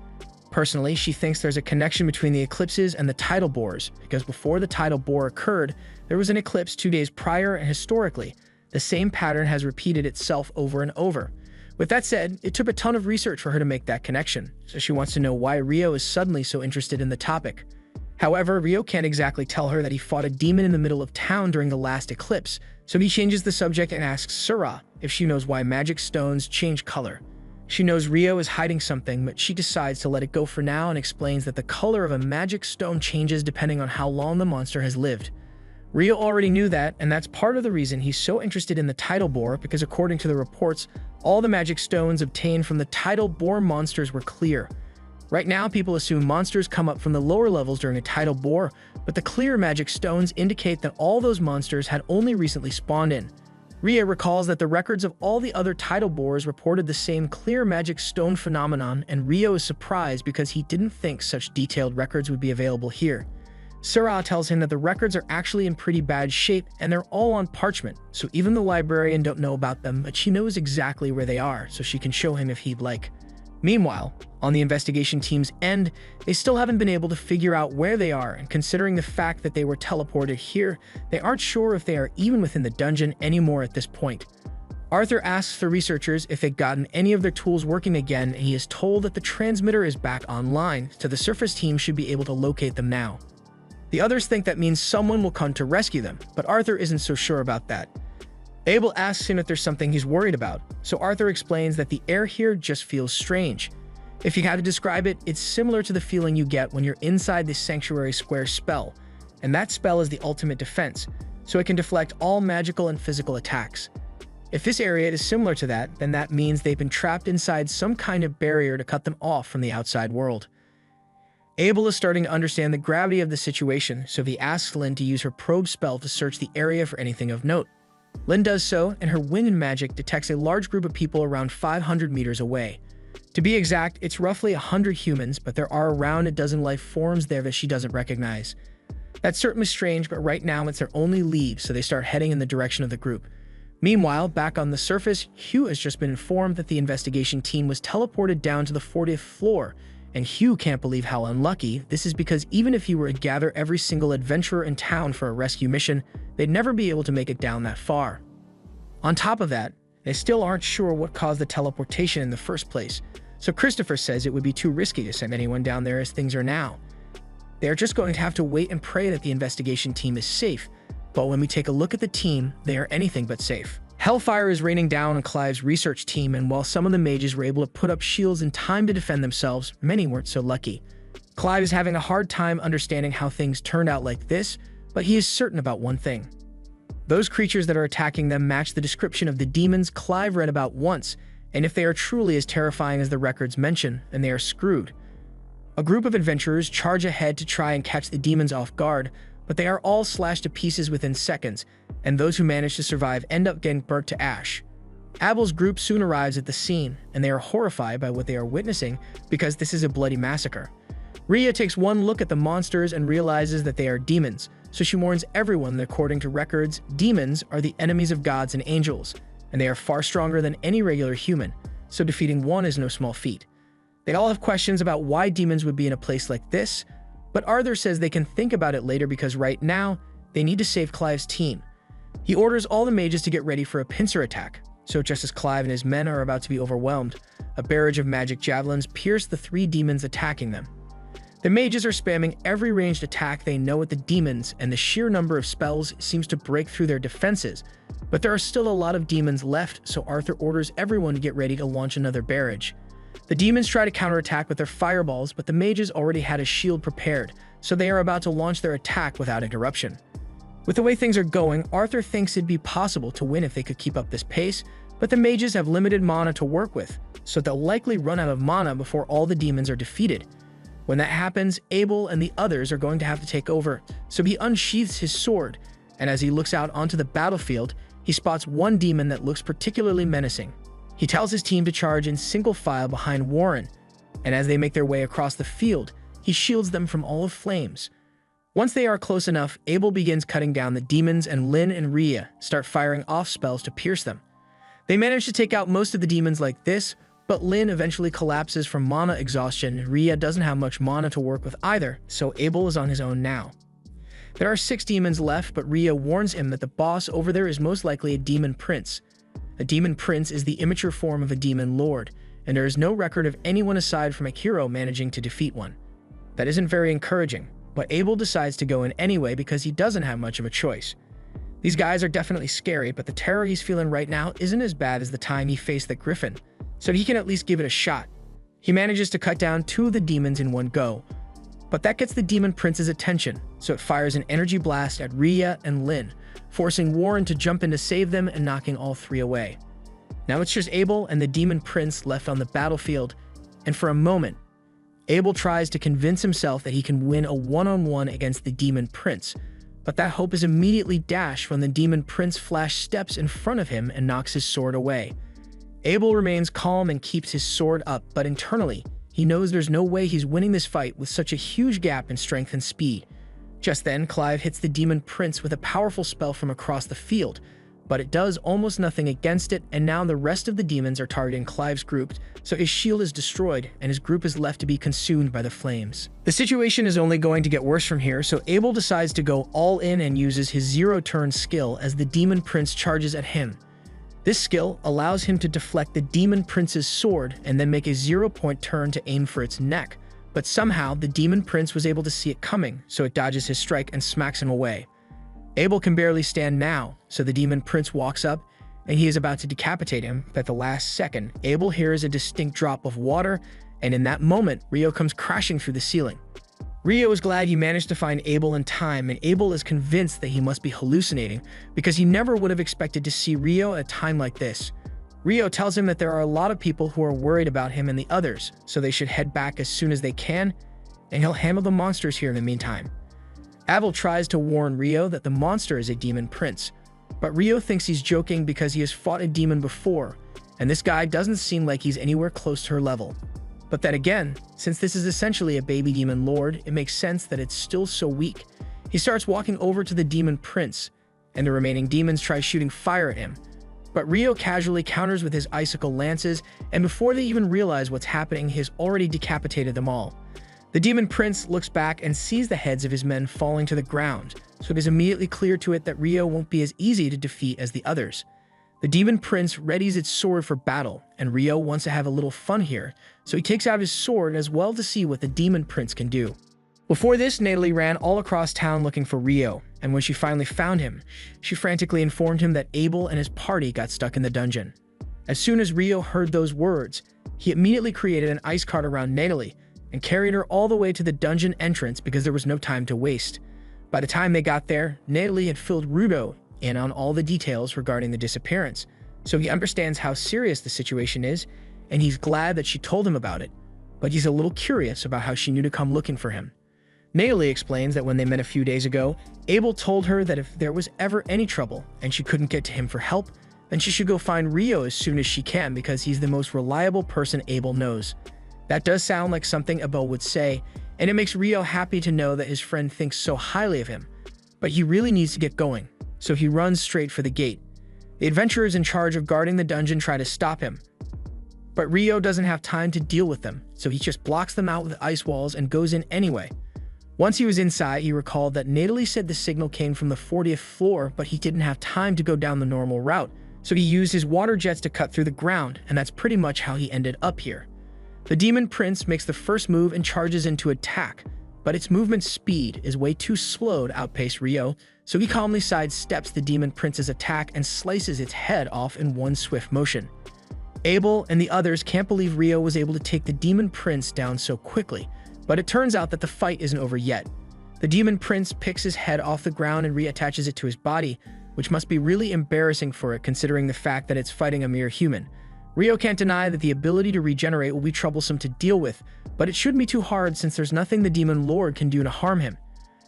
Personally, she thinks there's a connection between the eclipses and the tidal bores, because before the tidal bore occurred, there was an eclipse 2 days prior, and historically, the same pattern has repeated itself over and over. With that said, it took a ton of research for her to make that connection, so she wants to know why Rio is suddenly so interested in the topic. However, Rio can't exactly tell her that he fought a demon in the middle of town during the last eclipse, so he changes the subject and asks Sarah if she knows why magic stones change color. She knows Rio is hiding something, but she decides to let it go for now and explains that the color of a magic stone changes depending on how long the monster has lived. Rio already knew that, and that's part of the reason he's so interested in the tidal bore, because according to the reports, all the magic stones obtained from the tidal bore monsters were clear. Right now, people assume monsters come up from the lower levels during a tidal bore, but the clear magic stones indicate that all those monsters had only recently spawned in. Ria recalls that the records of all the other tidal bores reported the same clear magic stone phenomenon, and Rio is surprised because he didn't think such detailed records would be available here. Sarah tells him that the records are actually in pretty bad shape and they're all on parchment, so even the librarian don't know about them, but she knows exactly where they are, so she can show him if he'd like. Meanwhile, on the investigation team's end, they still haven't been able to figure out where they are, and considering the fact that they were teleported here, they aren't sure if they are even within the dungeon anymore at this point. Arthur asks the researchers if they've gotten any of their tools working again, and he is told that the transmitter is back online, so the surface team should be able to locate them now. The others think that means someone will come to rescue them, but Arthur isn't so sure about that. Abel asks him if there's something he's worried about, so Arthur explains that the air here just feels strange. If you had to describe it, it's similar to the feeling you get when you're inside the Sanctuary Square spell, and that spell is the ultimate defense, so it can deflect all magical and physical attacks. If this area is similar to that, then that means they've been trapped inside some kind of barrier to cut them off from the outside world. Abel is starting to understand the gravity of the situation, so he asks Lynn to use her probe spell to search the area for anything of note. Lynn does so, and her wind magic detects a large group of people around 500 meters away. To be exact, it's roughly 100 humans, but there are around a dozen life forms there that she doesn't recognize. That's certainly strange, but right now it's their only lead, so they start heading in the direction of the group. Meanwhile, back on the surface, Hugh has just been informed that the investigation team was teleported down to the 40th floor, and Hugh can't believe how unlucky this is because even if he were to gather every single adventurer in town for a rescue mission, they'd never be able to make it down that far. On top of that, they still aren't sure what caused the teleportation in the first place, so Christopher says it would be too risky to send anyone down there as things are now. They are just going to have to wait and pray that the investigation team is safe, but when we take a look at the team, they are anything but safe. Hellfire is raining down on Clive's research team, and while some of the mages were able to put up shields in time to defend themselves, many weren't so lucky. Clive is having a hard time understanding how things turned out like this, but he is certain about one thing. Those creatures that are attacking them match the description of the demons Clive read about once, and if they are truly as terrifying as the records mention, then they are screwed. A group of adventurers charge ahead to try and catch the demons off guard, but they are all slashed to pieces within seconds, and those who manage to survive end up getting burnt to ash. Abel's group soon arrives at the scene, and they are horrified by what they are witnessing because this is a bloody massacre. Rhea takes one look at the monsters and realizes that they are demons, so she warns everyone that according to records, demons are the enemies of gods and angels, and they are far stronger than any regular human, so defeating one is no small feat. They all have questions about why demons would be in a place like this, but Arthur says they can think about it later because right now, they need to save Clive's team. He orders all the mages to get ready for a pincer attack, so just as Clive and his men are about to be overwhelmed, a barrage of magic javelins pierce the three demons attacking them. The mages are spamming every ranged attack they know at the demons, and the sheer number of spells seems to break through their defenses, but there are still a lot of demons left, so Arthur orders everyone to get ready to launch another barrage. The demons try to counterattack with their fireballs, but the mages already had a shield prepared, so they are about to launch their attack without interruption. With the way things are going, Arthur thinks it'd be possible to win if they could keep up this pace, but the mages have limited mana to work with, so they'll likely run out of mana before all the demons are defeated. When that happens, Abel and the others are going to have to take over, so he unsheaths his sword, and as he looks out onto the battlefield, he spots one demon that looks particularly menacing. He tells his team to charge in single file behind Warren, and as they make their way across the field, he shields them from all of flames. Once they are close enough, Abel begins cutting down the demons, and Lynn and Rhea start firing off spells to pierce them. They manage to take out most of the demons like this, but Lynn eventually collapses from mana exhaustion. Rhea doesn't have much mana to work with either, so Abel is on his own now. There are 6 demons left, but Rhea warns him that the boss over there is most likely a demon prince. A demon prince is the immature form of a demon lord, and there is no record of anyone aside from Akiro managing to defeat one. That isn't very encouraging, but Abel decides to go in anyway because he doesn't have much of a choice. These guys are definitely scary, but the terror he's feeling right now isn't as bad as the time he faced the griffin, so he can at least give it a shot. He manages to cut down 2 of the demons in one go, but that gets the demon prince's attention, so it fires an energy blast at Rhea and Lynn, forcing Warren to jump in to save them and knocking all 3 away. Now it's just Abel and the demon prince left on the battlefield, and for a moment, Abel tries to convince himself that he can win a one-on-one against the demon prince, but that hope is immediately dashed when the demon prince flash steps in front of him and knocks his sword away. Abel remains calm and keeps his sword up, but internally, he knows there's no way he's winning this fight with such a huge gap in strength and speed. Just then, Clive hits the demon prince with a powerful spell from across the field, but it does almost nothing against it, and now the rest of the demons are targeting Clive's group, so his shield is destroyed and his group is left to be consumed by the flames. The situation is only going to get worse from here, so Abel decides to go all in and uses his zero-turn skill as the demon prince charges at him. This skill allows him to deflect the demon prince's sword and then make a 0-point turn to aim for its neck, but somehow the demon prince was able to see it coming, so it dodges his strike and smacks him away. Abel can barely stand now, so the demon prince walks up and he is about to decapitate him, but at the last second, Abel hears a distinct drop of water, and in that moment, Rio comes crashing through the ceiling. Rio is glad he managed to find Abel in time, and Abel is convinced that he must be hallucinating because he never would have expected to see Rio at a time like this. Rio tells him that there are a lot of people who are worried about him and the others, so they should head back as soon as they can, and he'll handle the monsters here in the meantime. Abel tries to warn Rio that the monster is a demon prince, but Rio thinks he's joking because he has fought a demon before, and this guy doesn't seem like he's anywhere close to her level. But then again, since this is essentially a baby demon lord, it makes sense that it's still so weak. He starts walking over to the demon prince, and the remaining demons try shooting fire at him. But Rio casually counters with his icicle lances, and before they even realize what's happening, he has already decapitated them all. The demon prince looks back and sees the heads of his men falling to the ground, so it is immediately clear to it that Rio won't be as easy to defeat as the others. The demon prince readies its sword for battle, and Rio wants to have a little fun here, so he takes out his sword as well to see what the demon prince can do. Before this, Natalie ran all across town looking for Rio, and when she finally found him, she frantically informed him that Abel and his party got stuck in the dungeon. As soon as Rio heard those words, he immediately created an ice cart around Natalie and carried her all the way to the dungeon entrance because there was no time to waste. By the time they got there, Natalie had filled Rudo in on all the details regarding the disappearance, so he understands how serious the situation is, and he's glad that she told him about it, but he's a little curious about how she knew to come looking for him. Natalie explains that when they met a few days ago, Abel told her that if there was ever any trouble and she couldn't get to him for help, then she should go find Rio as soon as she can because he's the most reliable person Abel knows. That does sound like something Abel would say, and it makes Rio happy to know that his friend thinks so highly of him. But he really needs to get going, so he runs straight for the gate. The adventurers in charge of guarding the dungeon try to stop him, but Rio doesn't have time to deal with them, so he just blocks them out with ice walls and goes in anyway. Once he was inside, he recalled that Natalie said the signal came from the 40th floor, but he didn't have time to go down the normal route, so he used his water jets to cut through the ground, and that's pretty much how he ended up here. The demon prince makes the first move and charges into attack, but its movement speed is way too slow to outpace Rio, so he calmly sidesteps the demon prince's attack and slices its head off in one swift motion. Abel and the others can't believe Rio was able to take the demon prince down so quickly, but it turns out that the fight isn't over yet. The demon prince picks his head off the ground and reattaches it to his body, which must be really embarrassing for it considering the fact that it's fighting a mere human. Rio can't deny that the ability to regenerate will be troublesome to deal with, but it shouldn't be too hard since there's nothing the demon lord can do to harm him.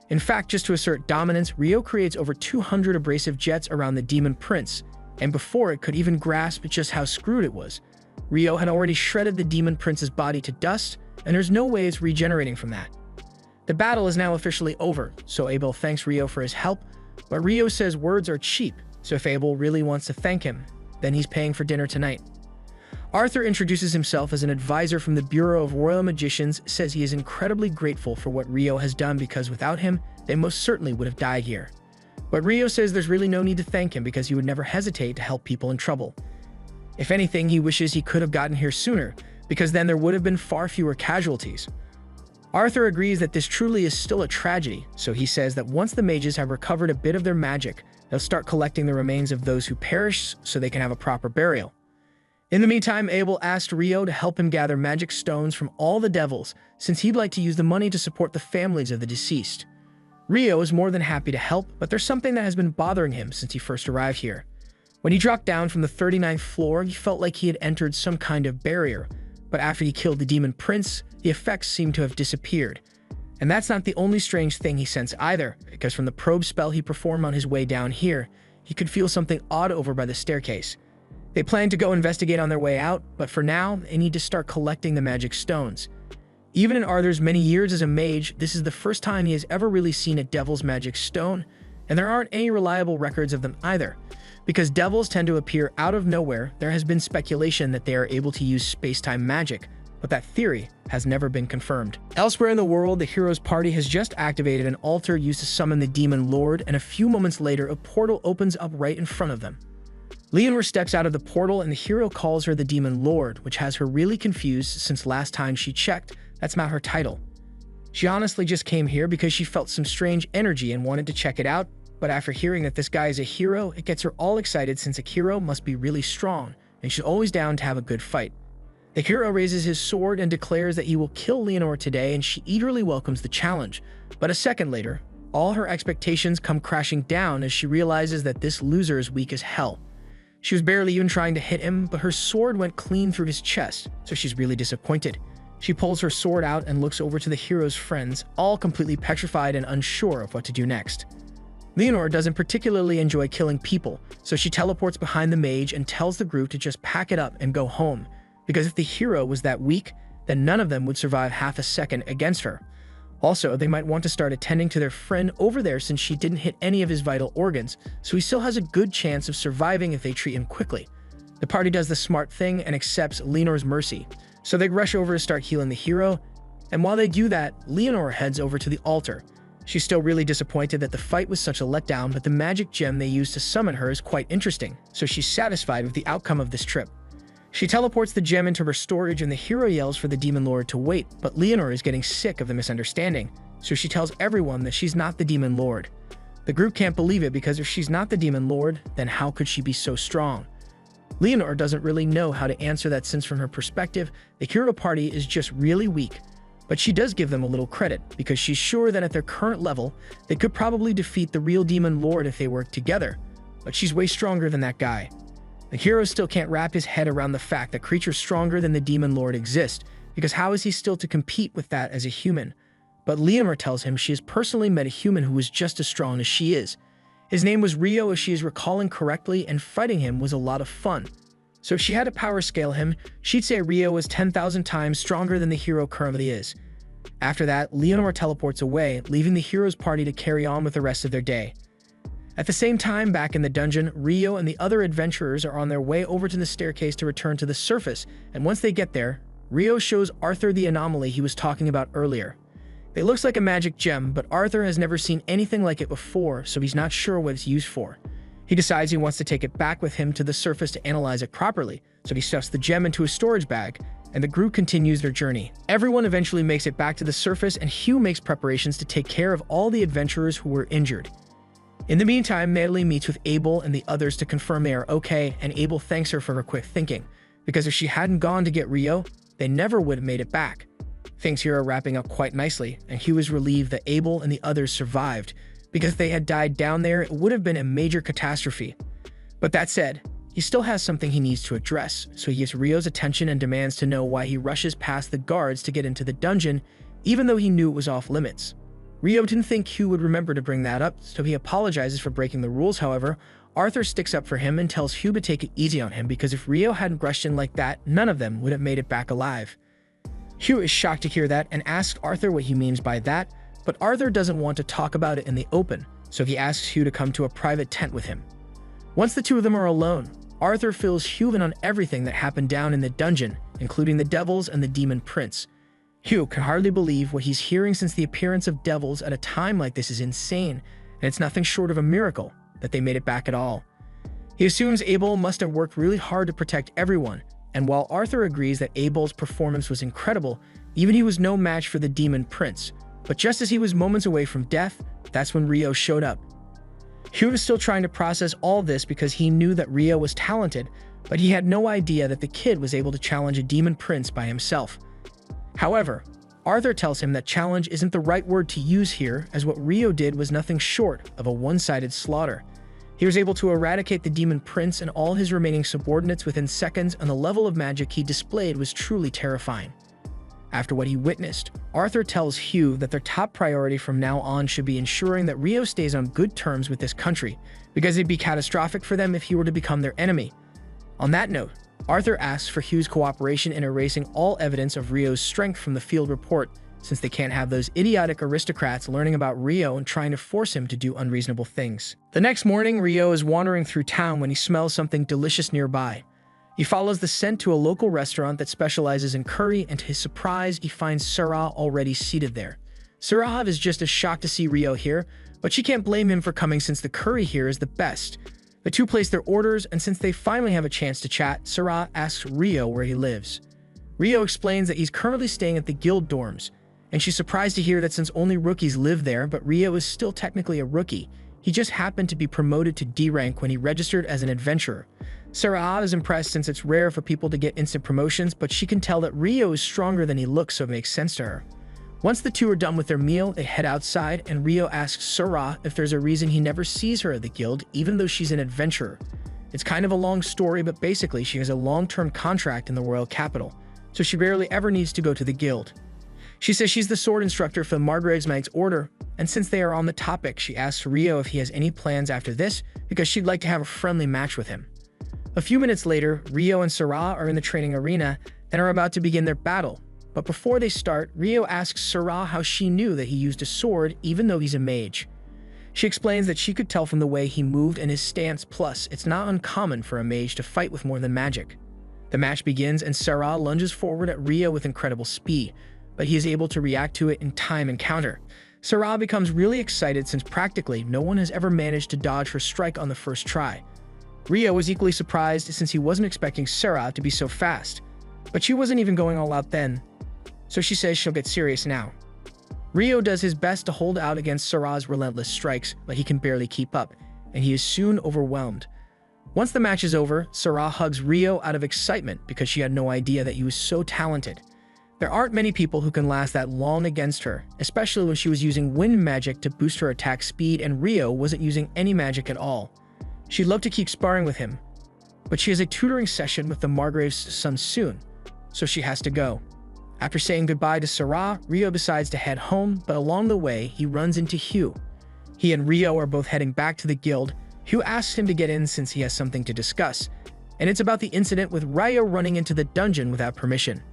In fact, just to assert dominance, Rio creates over 200 abrasive jets around the demon prince, and before it could even grasp just how screwed it was, Rio had already shredded the demon prince's body to dust, and there's no way it's regenerating from that. The battle is now officially over, so Abel thanks Rio for his help, but Rio says words are cheap, so if Abel really wants to thank him, then he's paying for dinner tonight. Arthur introduces himself as an advisor from the Bureau of Royal Magicians, says he is incredibly grateful for what Rio has done because without him, they most certainly would have died here. But Rio says there's really no need to thank him because he would never hesitate to help people in trouble. If anything, he wishes he could have gotten here sooner, because then there would have been far fewer casualties. Arthur agrees that this truly is still a tragedy, so he says that once the mages have recovered a bit of their magic, they'll start collecting the remains of those who perished so they can have a proper burial. In the meantime, Abel asked Rio to help him gather magic stones from all the devils, since he'd like to use the money to support the families of the deceased. Rio is more than happy to help, but there's something that has been bothering him since he first arrived here. When he dropped down from the 39th floor, he felt like he had entered some kind of barrier, but after he killed the demon prince, the effects seemed to have disappeared. And that's not the only strange thing he sensed either, because from the probe spell he performed on his way down here, he could feel something odd over by the staircase. They plan to go investigate on their way out, but for now, they need to start collecting the magic stones. Even in Arthur's many years as a mage, this is the first time he has ever really seen a devil's magic stone, and there aren't any reliable records of them either. Because devils tend to appear out of nowhere, there has been speculation that they are able to use space-time magic, but that theory has never been confirmed. Elsewhere in the world, the hero's party has just activated an altar used to summon the demon lord, and a few moments later, a portal opens up right in front of them. Leonor steps out of the portal, and the hero calls her the demon lord, which has her really confused since last time she checked. That's not her title. She honestly just came here because she felt some strange energy and wanted to check it out, but after hearing that this guy is a hero, it gets her all excited since a hero must be really strong, and she's always down to have a good fight. The hero raises his sword and declares that he will kill Leonor today, and she eagerly welcomes the challenge. But a second later, all her expectations come crashing down as she realizes that this loser is weak as hell. She was barely even trying to hit him, but her sword went clean through his chest, so she's really disappointed. She pulls her sword out and looks over to the hero's friends, all completely petrified and unsure of what to do next. Leonor doesn't particularly enjoy killing people, so she teleports behind the mage and tells the group to just pack it up and go home, because if the hero was that weak, then none of them would survive half a second against her. Also, they might want to start attending to their friend over there since she didn't hit any of his vital organs, so he still has a good chance of surviving if they treat him quickly. The party does the smart thing and accepts Leonor's mercy, so they rush over to start healing the hero, and while they do that, Leonor heads over to the altar. She's still really disappointed that the fight was such a letdown, but the magic gem they used to summon her is quite interesting, so she's satisfied with the outcome of this trip. She teleports the gem into her storage and the hero yells for the demon lord to wait, but Leonor is getting sick of the misunderstanding, so she tells everyone that she's not the demon lord. The group can't believe it because if she's not the demon lord, then how could she be so strong? Leonor doesn't really know how to answer that since from her perspective, the hero party is just really weak, but she does give them a little credit because she's sure that at their current level, they could probably defeat the real demon lord if they worked together, but she's way stronger than that guy. The hero still can't wrap his head around the fact that creatures stronger than the demon lord exist, because how is he still to compete with that as a human? But Leonor tells him she has personally met a human who was just as strong as she is. His name was Rio, if she is recalling correctly, and fighting him was a lot of fun. So if she had to power scale him, she'd say Rio was 10,000 times stronger than the hero currently is. After that, Leonor teleports away, leaving the hero's party to carry on with the rest of their day. At the same time, back in the dungeon, Rio and the other adventurers are on their way over to the staircase to return to the surface, and once they get there, Rio shows Arthur the anomaly he was talking about earlier. It looks like a magic gem, but Arthur has never seen anything like it before, so he's not sure what it's used for. He decides he wants to take it back with him to the surface to analyze it properly, so he stuffs the gem into a storage bag, and the group continues their journey. Everyone eventually makes it back to the surface, and Hugh makes preparations to take care of all the adventurers who were injured. In the meantime, Natalie meets with Abel and the others to confirm they are okay, and Abel thanks her for her quick thinking, because if she hadn't gone to get Rio, they never would have made it back. Things here are wrapping up quite nicely, and Hugh is relieved that Abel and the others survived, because if they had died down there, it would have been a major catastrophe. But that said, he still has something he needs to address, so he gives Rio's attention and demands to know why he rushes past the guards to get into the dungeon, even though he knew it was off limits. Rio didn't think Hugh would remember to bring that up, so he apologizes for breaking the rules. However, Arthur sticks up for him and tells Hugh to take it easy on him because if Rio hadn't rushed in like that, none of them would have made it back alive. Hugh is shocked to hear that and asks Arthur what he means by that, but Arthur doesn't want to talk about it in the open, so he asks Hugh to come to a private tent with him. Once the two of them are alone, Arthur fills Hugh in on everything that happened down in the dungeon, including the devils and the demon prince. Hugh can hardly believe what he's hearing since the appearance of devils at a time like this is insane, and it's nothing short of a miracle that they made it back at all. He assumes Abel must have worked really hard to protect everyone, and while Arthur agrees that Abel's performance was incredible, even he was no match for the demon prince. But just as he was moments away from death, that's when Rio showed up. Hugh was still trying to process all this because he knew that Rio was talented, but he had no idea that the kid was able to challenge a demon prince by himself. However, Arthur tells him that challenge isn't the right word to use here, as what Rio did was nothing short of a one-sided slaughter. He was able to eradicate the demon prince and all his remaining subordinates within seconds, and the level of magic he displayed was truly terrifying. After what he witnessed, Arthur tells Hugh that their top priority from now on should be ensuring that Rio stays on good terms with this country, because it'd be catastrophic for them if he were to become their enemy. On that note, Arthur asks for Hugh's cooperation in erasing all evidence of Rio's strength from the field report, since they can't have those idiotic aristocrats learning about Rio and trying to force him to do unreasonable things. The next morning, Rio is wandering through town when he smells something delicious nearby. He follows the scent to a local restaurant that specializes in curry, and to his surprise, he finds Sarah already seated there. Sarah is just as shocked to see Rio here, but she can't blame him for coming since the curry here is the best. The two place their orders, and since they finally have a chance to chat, Sarah asks Rio where he lives. Rio explains that he's currently staying at the guild dorms, and she's surprised to hear that since only rookies live there, but Rio is still technically a rookie. He just happened to be promoted to D rank when he registered as an adventurer. Sarah is impressed since it's rare for people to get instant promotions, but she can tell that Rio is stronger than he looks, so it makes sense to her. Once the two are done with their meal, they head outside, and Rio asks Sarah if there's a reason he never sees her at the guild, even though she's an adventurer. It's kind of a long story, but basically she has a long-term contract in the royal capital, so she rarely ever needs to go to the guild. She says she's the sword instructor for the Margrave's Knight's Order, and since they are on the topic, she asks Rio if he has any plans after this, because she'd like to have a friendly match with him. A few minutes later, Rio and Sarah are in the training arena and are about to begin their battle. But before they start, Rio asks Sarah how she knew that he used a sword even though he's a mage. She explains that she could tell from the way he moved and his stance, plus it's not uncommon for a mage to fight with more than magic. The match begins and Sarah lunges forward at Rio with incredible speed, but he is able to react to it in time and counter. Sarah becomes really excited since practically no one has ever managed to dodge her strike on the first try. Rio was equally surprised since he wasn't expecting Sarah to be so fast, but she wasn't even going all out then, so she says she'll get serious now. Rio does his best to hold out against Sarah's relentless strikes, but he can barely keep up, and he is soon overwhelmed. Once the match is over, Sarah hugs Rio out of excitement because she had no idea that he was so talented. There aren't many people who can last that long against her, especially when she was using wind magic to boost her attack speed and Rio wasn't using any magic at all. She'd love to keep sparring with him, but she has a tutoring session with the Margrave's son soon, so she has to go. After saying goodbye to Sarah, Rio decides to head home, but along the way, he runs into Hugh. He and Rio are both heading back to the guild. Hugh asks him to get in since he has something to discuss, and it's about the incident with Rio running into the dungeon without permission.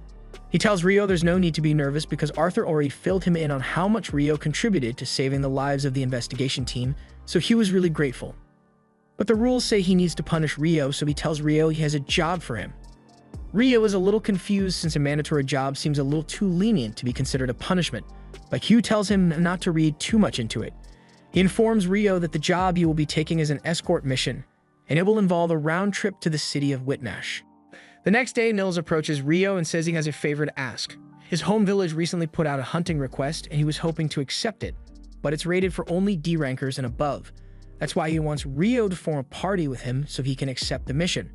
He tells Rio there's no need to be nervous because Arthur already filled him in on how much Rio contributed to saving the lives of the investigation team, so Hugh is really grateful. But the rules say he needs to punish Rio, so he tells Rio he has a job for him. Rio is a little confused since a mandatory job seems a little too lenient to be considered a punishment, but Hugh tells him not to read too much into it. He informs Rio that the job he will be taking is an escort mission, and it will involve a round trip to the city of Whitnash. The next day, Nils approaches Rio and says he has a favor to ask. His home village recently put out a hunting request, and he was hoping to accept it, but it's rated for only D rankers and above. That's why he wants Rio to form a party with him so he can accept the mission.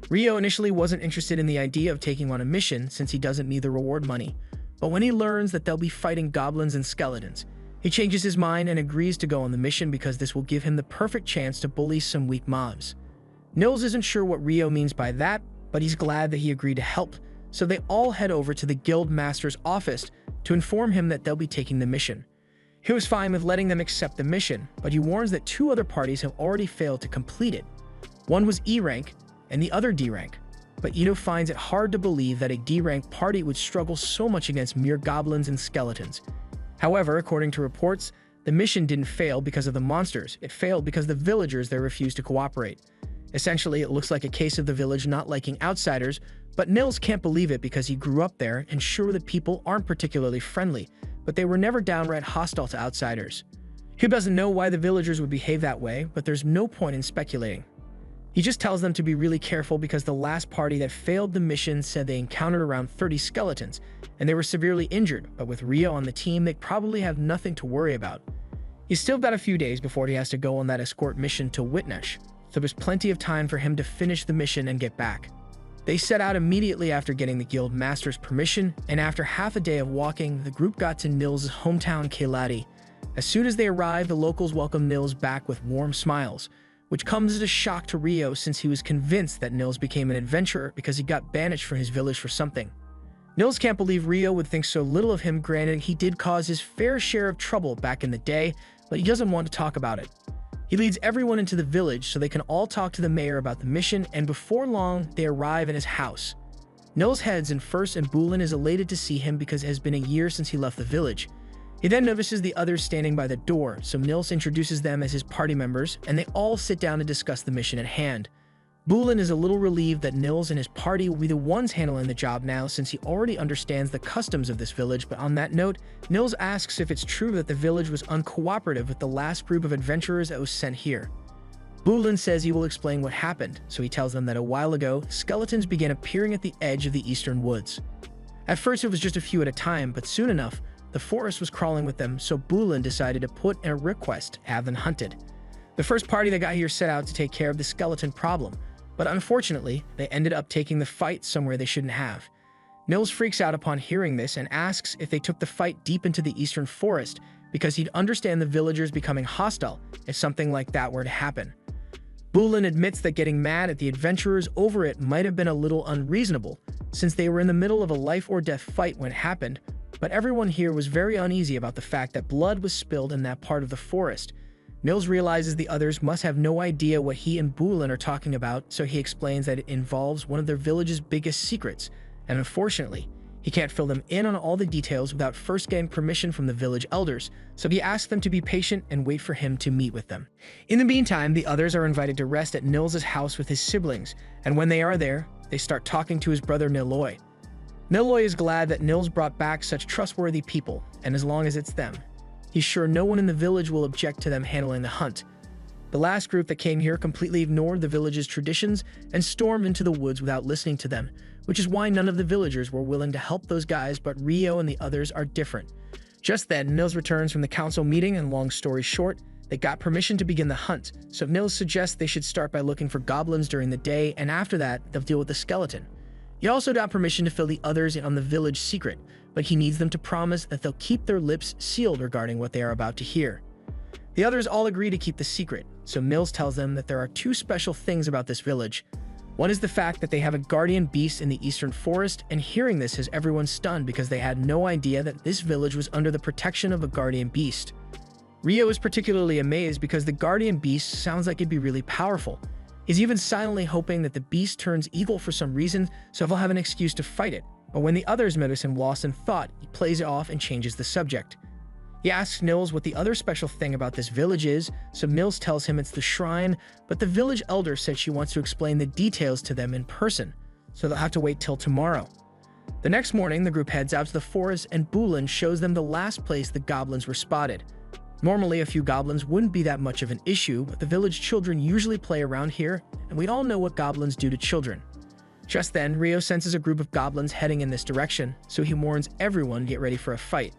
Rio initially wasn't interested in the idea of taking on a mission since he doesn't need the reward money, but when he learns that they'll be fighting goblins and skeletons, he changes his mind and agrees to go on the mission because this will give him the perfect chance to bully some weak mobs. Nils isn't sure what Rio means by that, but he's glad that he agreed to help, so they all head over to the guild master's office to inform him that they'll be taking the mission. He was fine with letting them accept the mission, but he warns that two other parties have already failed to complete it. One was E rank, and the other D rank, but Ito finds it hard to believe that a D rank party would struggle so much against mere goblins and skeletons. However, according to reports, the mission didn't fail because of the monsters, it failed because the villagers there refused to cooperate. Essentially, it looks like a case of the village not liking outsiders, but Nils can't believe it because he grew up there and sure the people aren't particularly friendly, but they were never downright hostile to outsiders. He doesn't know why the villagers would behave that way, but there's no point in speculating. He just tells them to be really careful because the last party that failed the mission said they encountered around 30 skeletons, and they were severely injured, but with Rio on the team, they probably have nothing to worry about. He's still got a few days before he has to go on that escort mission to Whitnash, so there's plenty of time for him to finish the mission and get back. They set out immediately after getting the guild master's permission, and after half a day of walking, the group got to Nils' hometown Kailati. As soon as they arrived, the locals welcomed Nils back with warm smiles, which comes as a shock to Rio since he was convinced that Nils became an adventurer because he got banished from his village for something. Nils can't believe Rio would think so little of him, granted he did cause his fair share of trouble back in the day, but he doesn't want to talk about it. He leads everyone into the village so they can all talk to the mayor about the mission, and before long, they arrive in his house. Nils heads in first, and Bulin is elated to see him because it has been a year since he left the village. He then notices the others standing by the door, so Nils introduces them as his party members, and they all sit down to discuss the mission at hand. Bulin is a little relieved that Nils and his party will be the ones handling the job now, since he already understands the customs of this village. But on that note, Nils asks if it's true that the village was uncooperative with the last group of adventurers that was sent here. Bulin says he will explain what happened, so he tells them that a while ago, skeletons began appearing at the edge of the eastern woods. At first it was just a few at a time, but soon enough, the forest was crawling with them, so Bulin decided to put in a request to have them hunted. The first party that got here set out to take care of the skeleton problem, but unfortunately, they ended up taking the fight somewhere they shouldn't have. Nils freaks out upon hearing this and asks if they took the fight deep into the eastern forest because he'd understand the villagers becoming hostile if something like that were to happen. Bulin admits that getting mad at the adventurers over it might have been a little unreasonable, since they were in the middle of a life-or-death fight when it happened, but everyone here was very uneasy about the fact that blood was spilled in that part of the forest. Nils realizes the others must have no idea what he and Bulin are talking about, so he explains that it involves one of their village's biggest secrets, and unfortunately, he can't fill them in on all the details without first getting permission from the village elders, so he asks them to be patient and wait for him to meet with them. In the meantime, the others are invited to rest at Nils' house with his siblings, and when they are there, they start talking to his brother Niloy. Niloy is glad that Nils brought back such trustworthy people, and as long as it's them, he's sure no one in the village will object to them handling the hunt. The last group that came here completely ignored the village's traditions and stormed into the woods without listening to them, which is why none of the villagers were willing to help those guys, but Rio and the others are different. Just then, Nils returns from the council meeting, and long story short, they got permission to begin the hunt, so Nils suggests they should start by looking for goblins during the day, and after that, they'll deal with the skeleton. He also got permission to fill the others in on the village secret, but he needs them to promise that they'll keep their lips sealed regarding what they are about to hear. The others all agree to keep the secret, so Nils tells them that there are two special things about this village. One is the fact that they have a guardian beast in the eastern forest, and hearing this has everyone stunned because they had no idea that this village was under the protection of a guardian beast. Rio is particularly amazed because the guardian beast sounds like it'd be really powerful. He's even silently hoping that the beast turns evil for some reason, so he'll have an excuse to fight it. But when the others notice him lost in thought, he plays it off and changes the subject. He asks Nils what the other special thing about this village is, so Nils tells him it's the shrine, but the village elder said she wants to explain the details to them in person, so they'll have to wait till tomorrow. The next morning, the group heads out to the forest, and Bulin shows them the last place the goblins were spotted. Normally, a few goblins wouldn't be that much of an issue, but the village children usually play around here, and we all know what goblins do to children. Just then, Rio senses a group of goblins heading in this direction, so he warns everyone to get ready for a fight.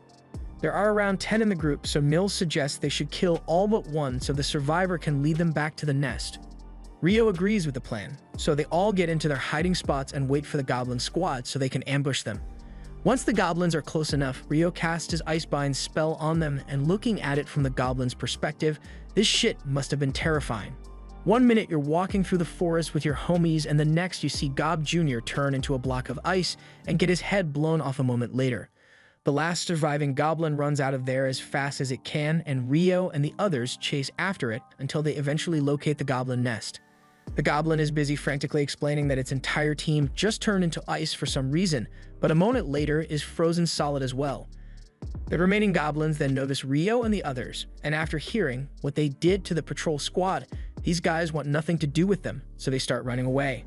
There are around 10 in the group, so Nils suggests they should kill all but one so the survivor can lead them back to the nest. Rio agrees with the plan, so they all get into their hiding spots and wait for the goblin squad so they can ambush them. Once the goblins are close enough, Rio casts his Icebind spell on them, and looking at it from the goblin's perspective, this shit must have been terrifying. One minute you're walking through the forest with your homies, and the next you see Gob Jr. turn into a block of ice and get his head blown off a moment later. The last surviving goblin runs out of there as fast as it can, and Rio and the others chase after it until they eventually locate the goblin nest. The goblin is busy frantically explaining that its entire team just turned into ice for some reason, but a moment later is frozen solid as well. The remaining goblins then notice Rio and the others, and after hearing what they did to the patrol squad, these guys want nothing to do with them, so they start running away.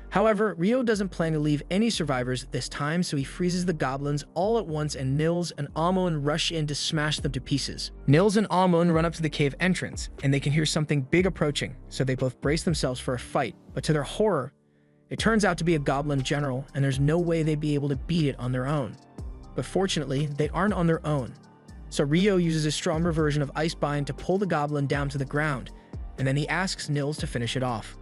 However, Rio doesn't plan to leave any survivors this time, so he freezes the goblins all at once, and Nils and Amon rush in to smash them to pieces. Nils and Amon run up to the cave entrance, and they can hear something big approaching, so they both brace themselves for a fight, but to their horror, it turns out to be a goblin general, and there's no way they'd be able to beat it on their own. But fortunately, they aren't on their own. So Rio uses a stronger version of Icebind to pull the goblin down to the ground, and then he asks Nils to finish it off.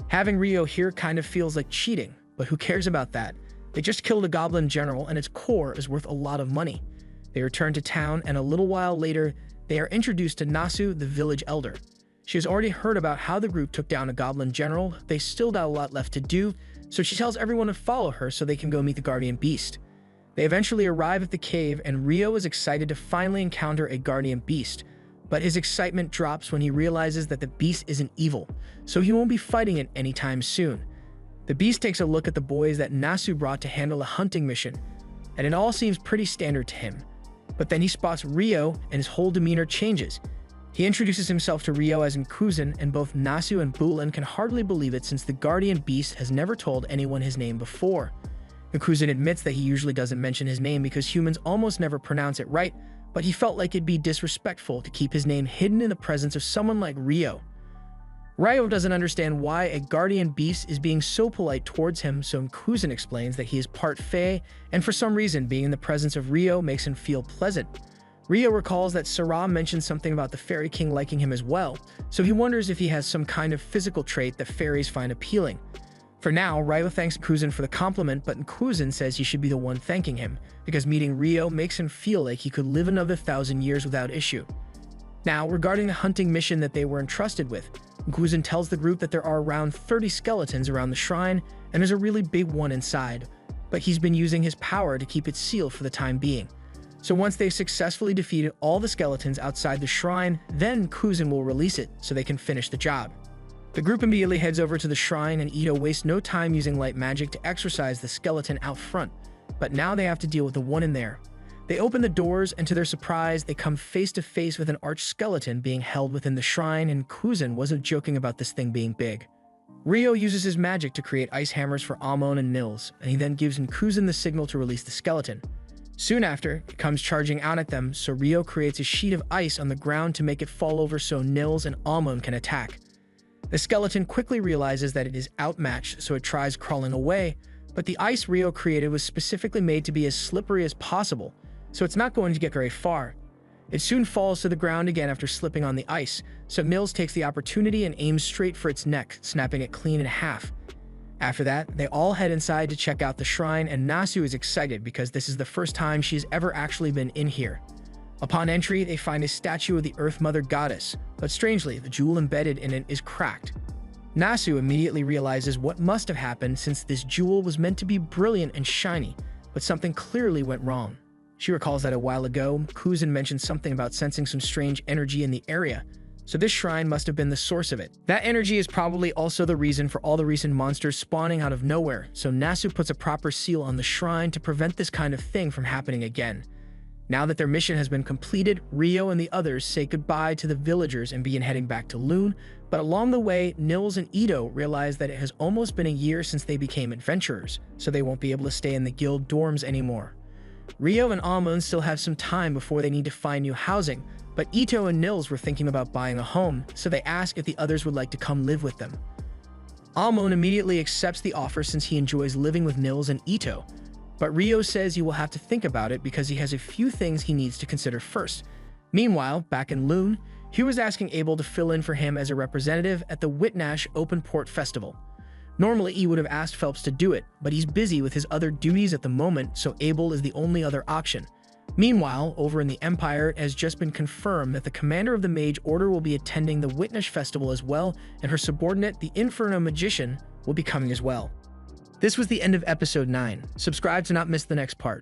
Having Rio here kind of feels like cheating, but who cares about that? They just killed a goblin general, and its core is worth a lot of money. They return to town, and a little while later, they are introduced to Nasu, the village elder. She has already heard about how the group took down a goblin general. They still got a lot left to do, so she tells everyone to follow her so they can go meet the guardian beast. They eventually arrive at the cave, and Rio is excited to finally encounter a guardian beast. But his excitement drops when he realizes that the beast isn't evil, so he won't be fighting it anytime soon. The beast takes a look at the boys that Nasu brought to handle a hunting mission, and it all seems pretty standard to him. But then he spots Rio and his whole demeanor changes. He introduces himself to Rio as Nkuzan, and both Nasu and Bulan can hardly believe it since the guardian beast has never told anyone his name before. Nkuzan admits that he usually doesn't mention his name because humans almost never pronounce it right, but he felt like it'd be disrespectful to keep his name hidden in the presence of someone like Rio. Rio doesn't understand why a guardian beast is being so polite towards him, so Nkuzan explains that he is part Fae, and for some reason being in the presence of Rio makes him feel pleasant. Rio recalls that Sarah mentioned something about the Fairy King liking him as well, so he wonders if he has some kind of physical trait that fairies find appealing. For now, Rio thanks Nkuzan for the compliment, but Nkuzan says he should be the one thanking him, because meeting Rio makes him feel like he could live another 1,000 years without issue. Now, regarding the hunting mission that they were entrusted with, Nkuzan tells the group that there are around 30 skeletons around the shrine, and there's a really big one inside, but he's been using his power to keep it sealed for the time being. So once they've successfully defeated all the skeletons outside the shrine, then Nkuzan will release it so they can finish the job. The group immediately heads over to the shrine, and Ito wastes no time using light magic to exorcise the skeleton out front, but now they have to deal with the one in there. They open the doors, and to their surprise, they come face to face with an arch skeleton being held within the shrine, and Nkuzan wasn't joking about this thing being big. Rio uses his magic to create ice hammers for Amon and Nils, and he then gives Nkuzan the signal to release the skeleton. Soon after, it comes charging out at them, so Rio creates a sheet of ice on the ground to make it fall over so Nils and Amon can attack. The skeleton quickly realizes that it is outmatched, so it tries crawling away, but the ice Rio created was specifically made to be as slippery as possible, so it's not going to get very far. It soon falls to the ground again after slipping on the ice, so Nils takes the opportunity and aims straight for its neck, snapping it clean in half. After that, they all head inside to check out the shrine, and Nasu is excited because this is the first time she's ever actually been in here. Upon entry, they find a statue of the Earth Mother Goddess, but strangely, the jewel embedded in it is cracked. Nasu immediately realizes what must have happened since this jewel was meant to be brilliant and shiny, but something clearly went wrong. She recalls that a while ago, Nkuzan mentioned something about sensing some strange energy in the area, so this shrine must have been the source of it. That energy is probably also the reason for all the recent monsters spawning out of nowhere, so Nasu puts a proper seal on the shrine to prevent this kind of thing from happening again. Now that their mission has been completed, Rio and the others say goodbye to the villagers and begin heading back to Loon, but along the way, Nils and Ito realize that it has almost been a year since they became adventurers, so they won't be able to stay in the guild dorms anymore. Rio and Amon still have some time before they need to find new housing, but Ito and Nils were thinking about buying a home, so they ask if the others would like to come live with them. Amon immediately accepts the offer since he enjoys living with Nils and Ito, but Rio says he will have to think about it because he has a few things he needs to consider first. Meanwhile, back in Loon, Hugh was asking Abel to fill in for him as a representative at the Whitnash Open Port Festival. Normally, he would have asked Phelps to do it, but he's busy with his other duties at the moment, so Abel is the only other option. Meanwhile, over in the Empire, it has just been confirmed that the commander of the Mage Order will be attending the Whitnash Festival as well, and her subordinate, the Inferno Magician, will be coming as well. This was the end of episode 9. Subscribe to not miss the next part.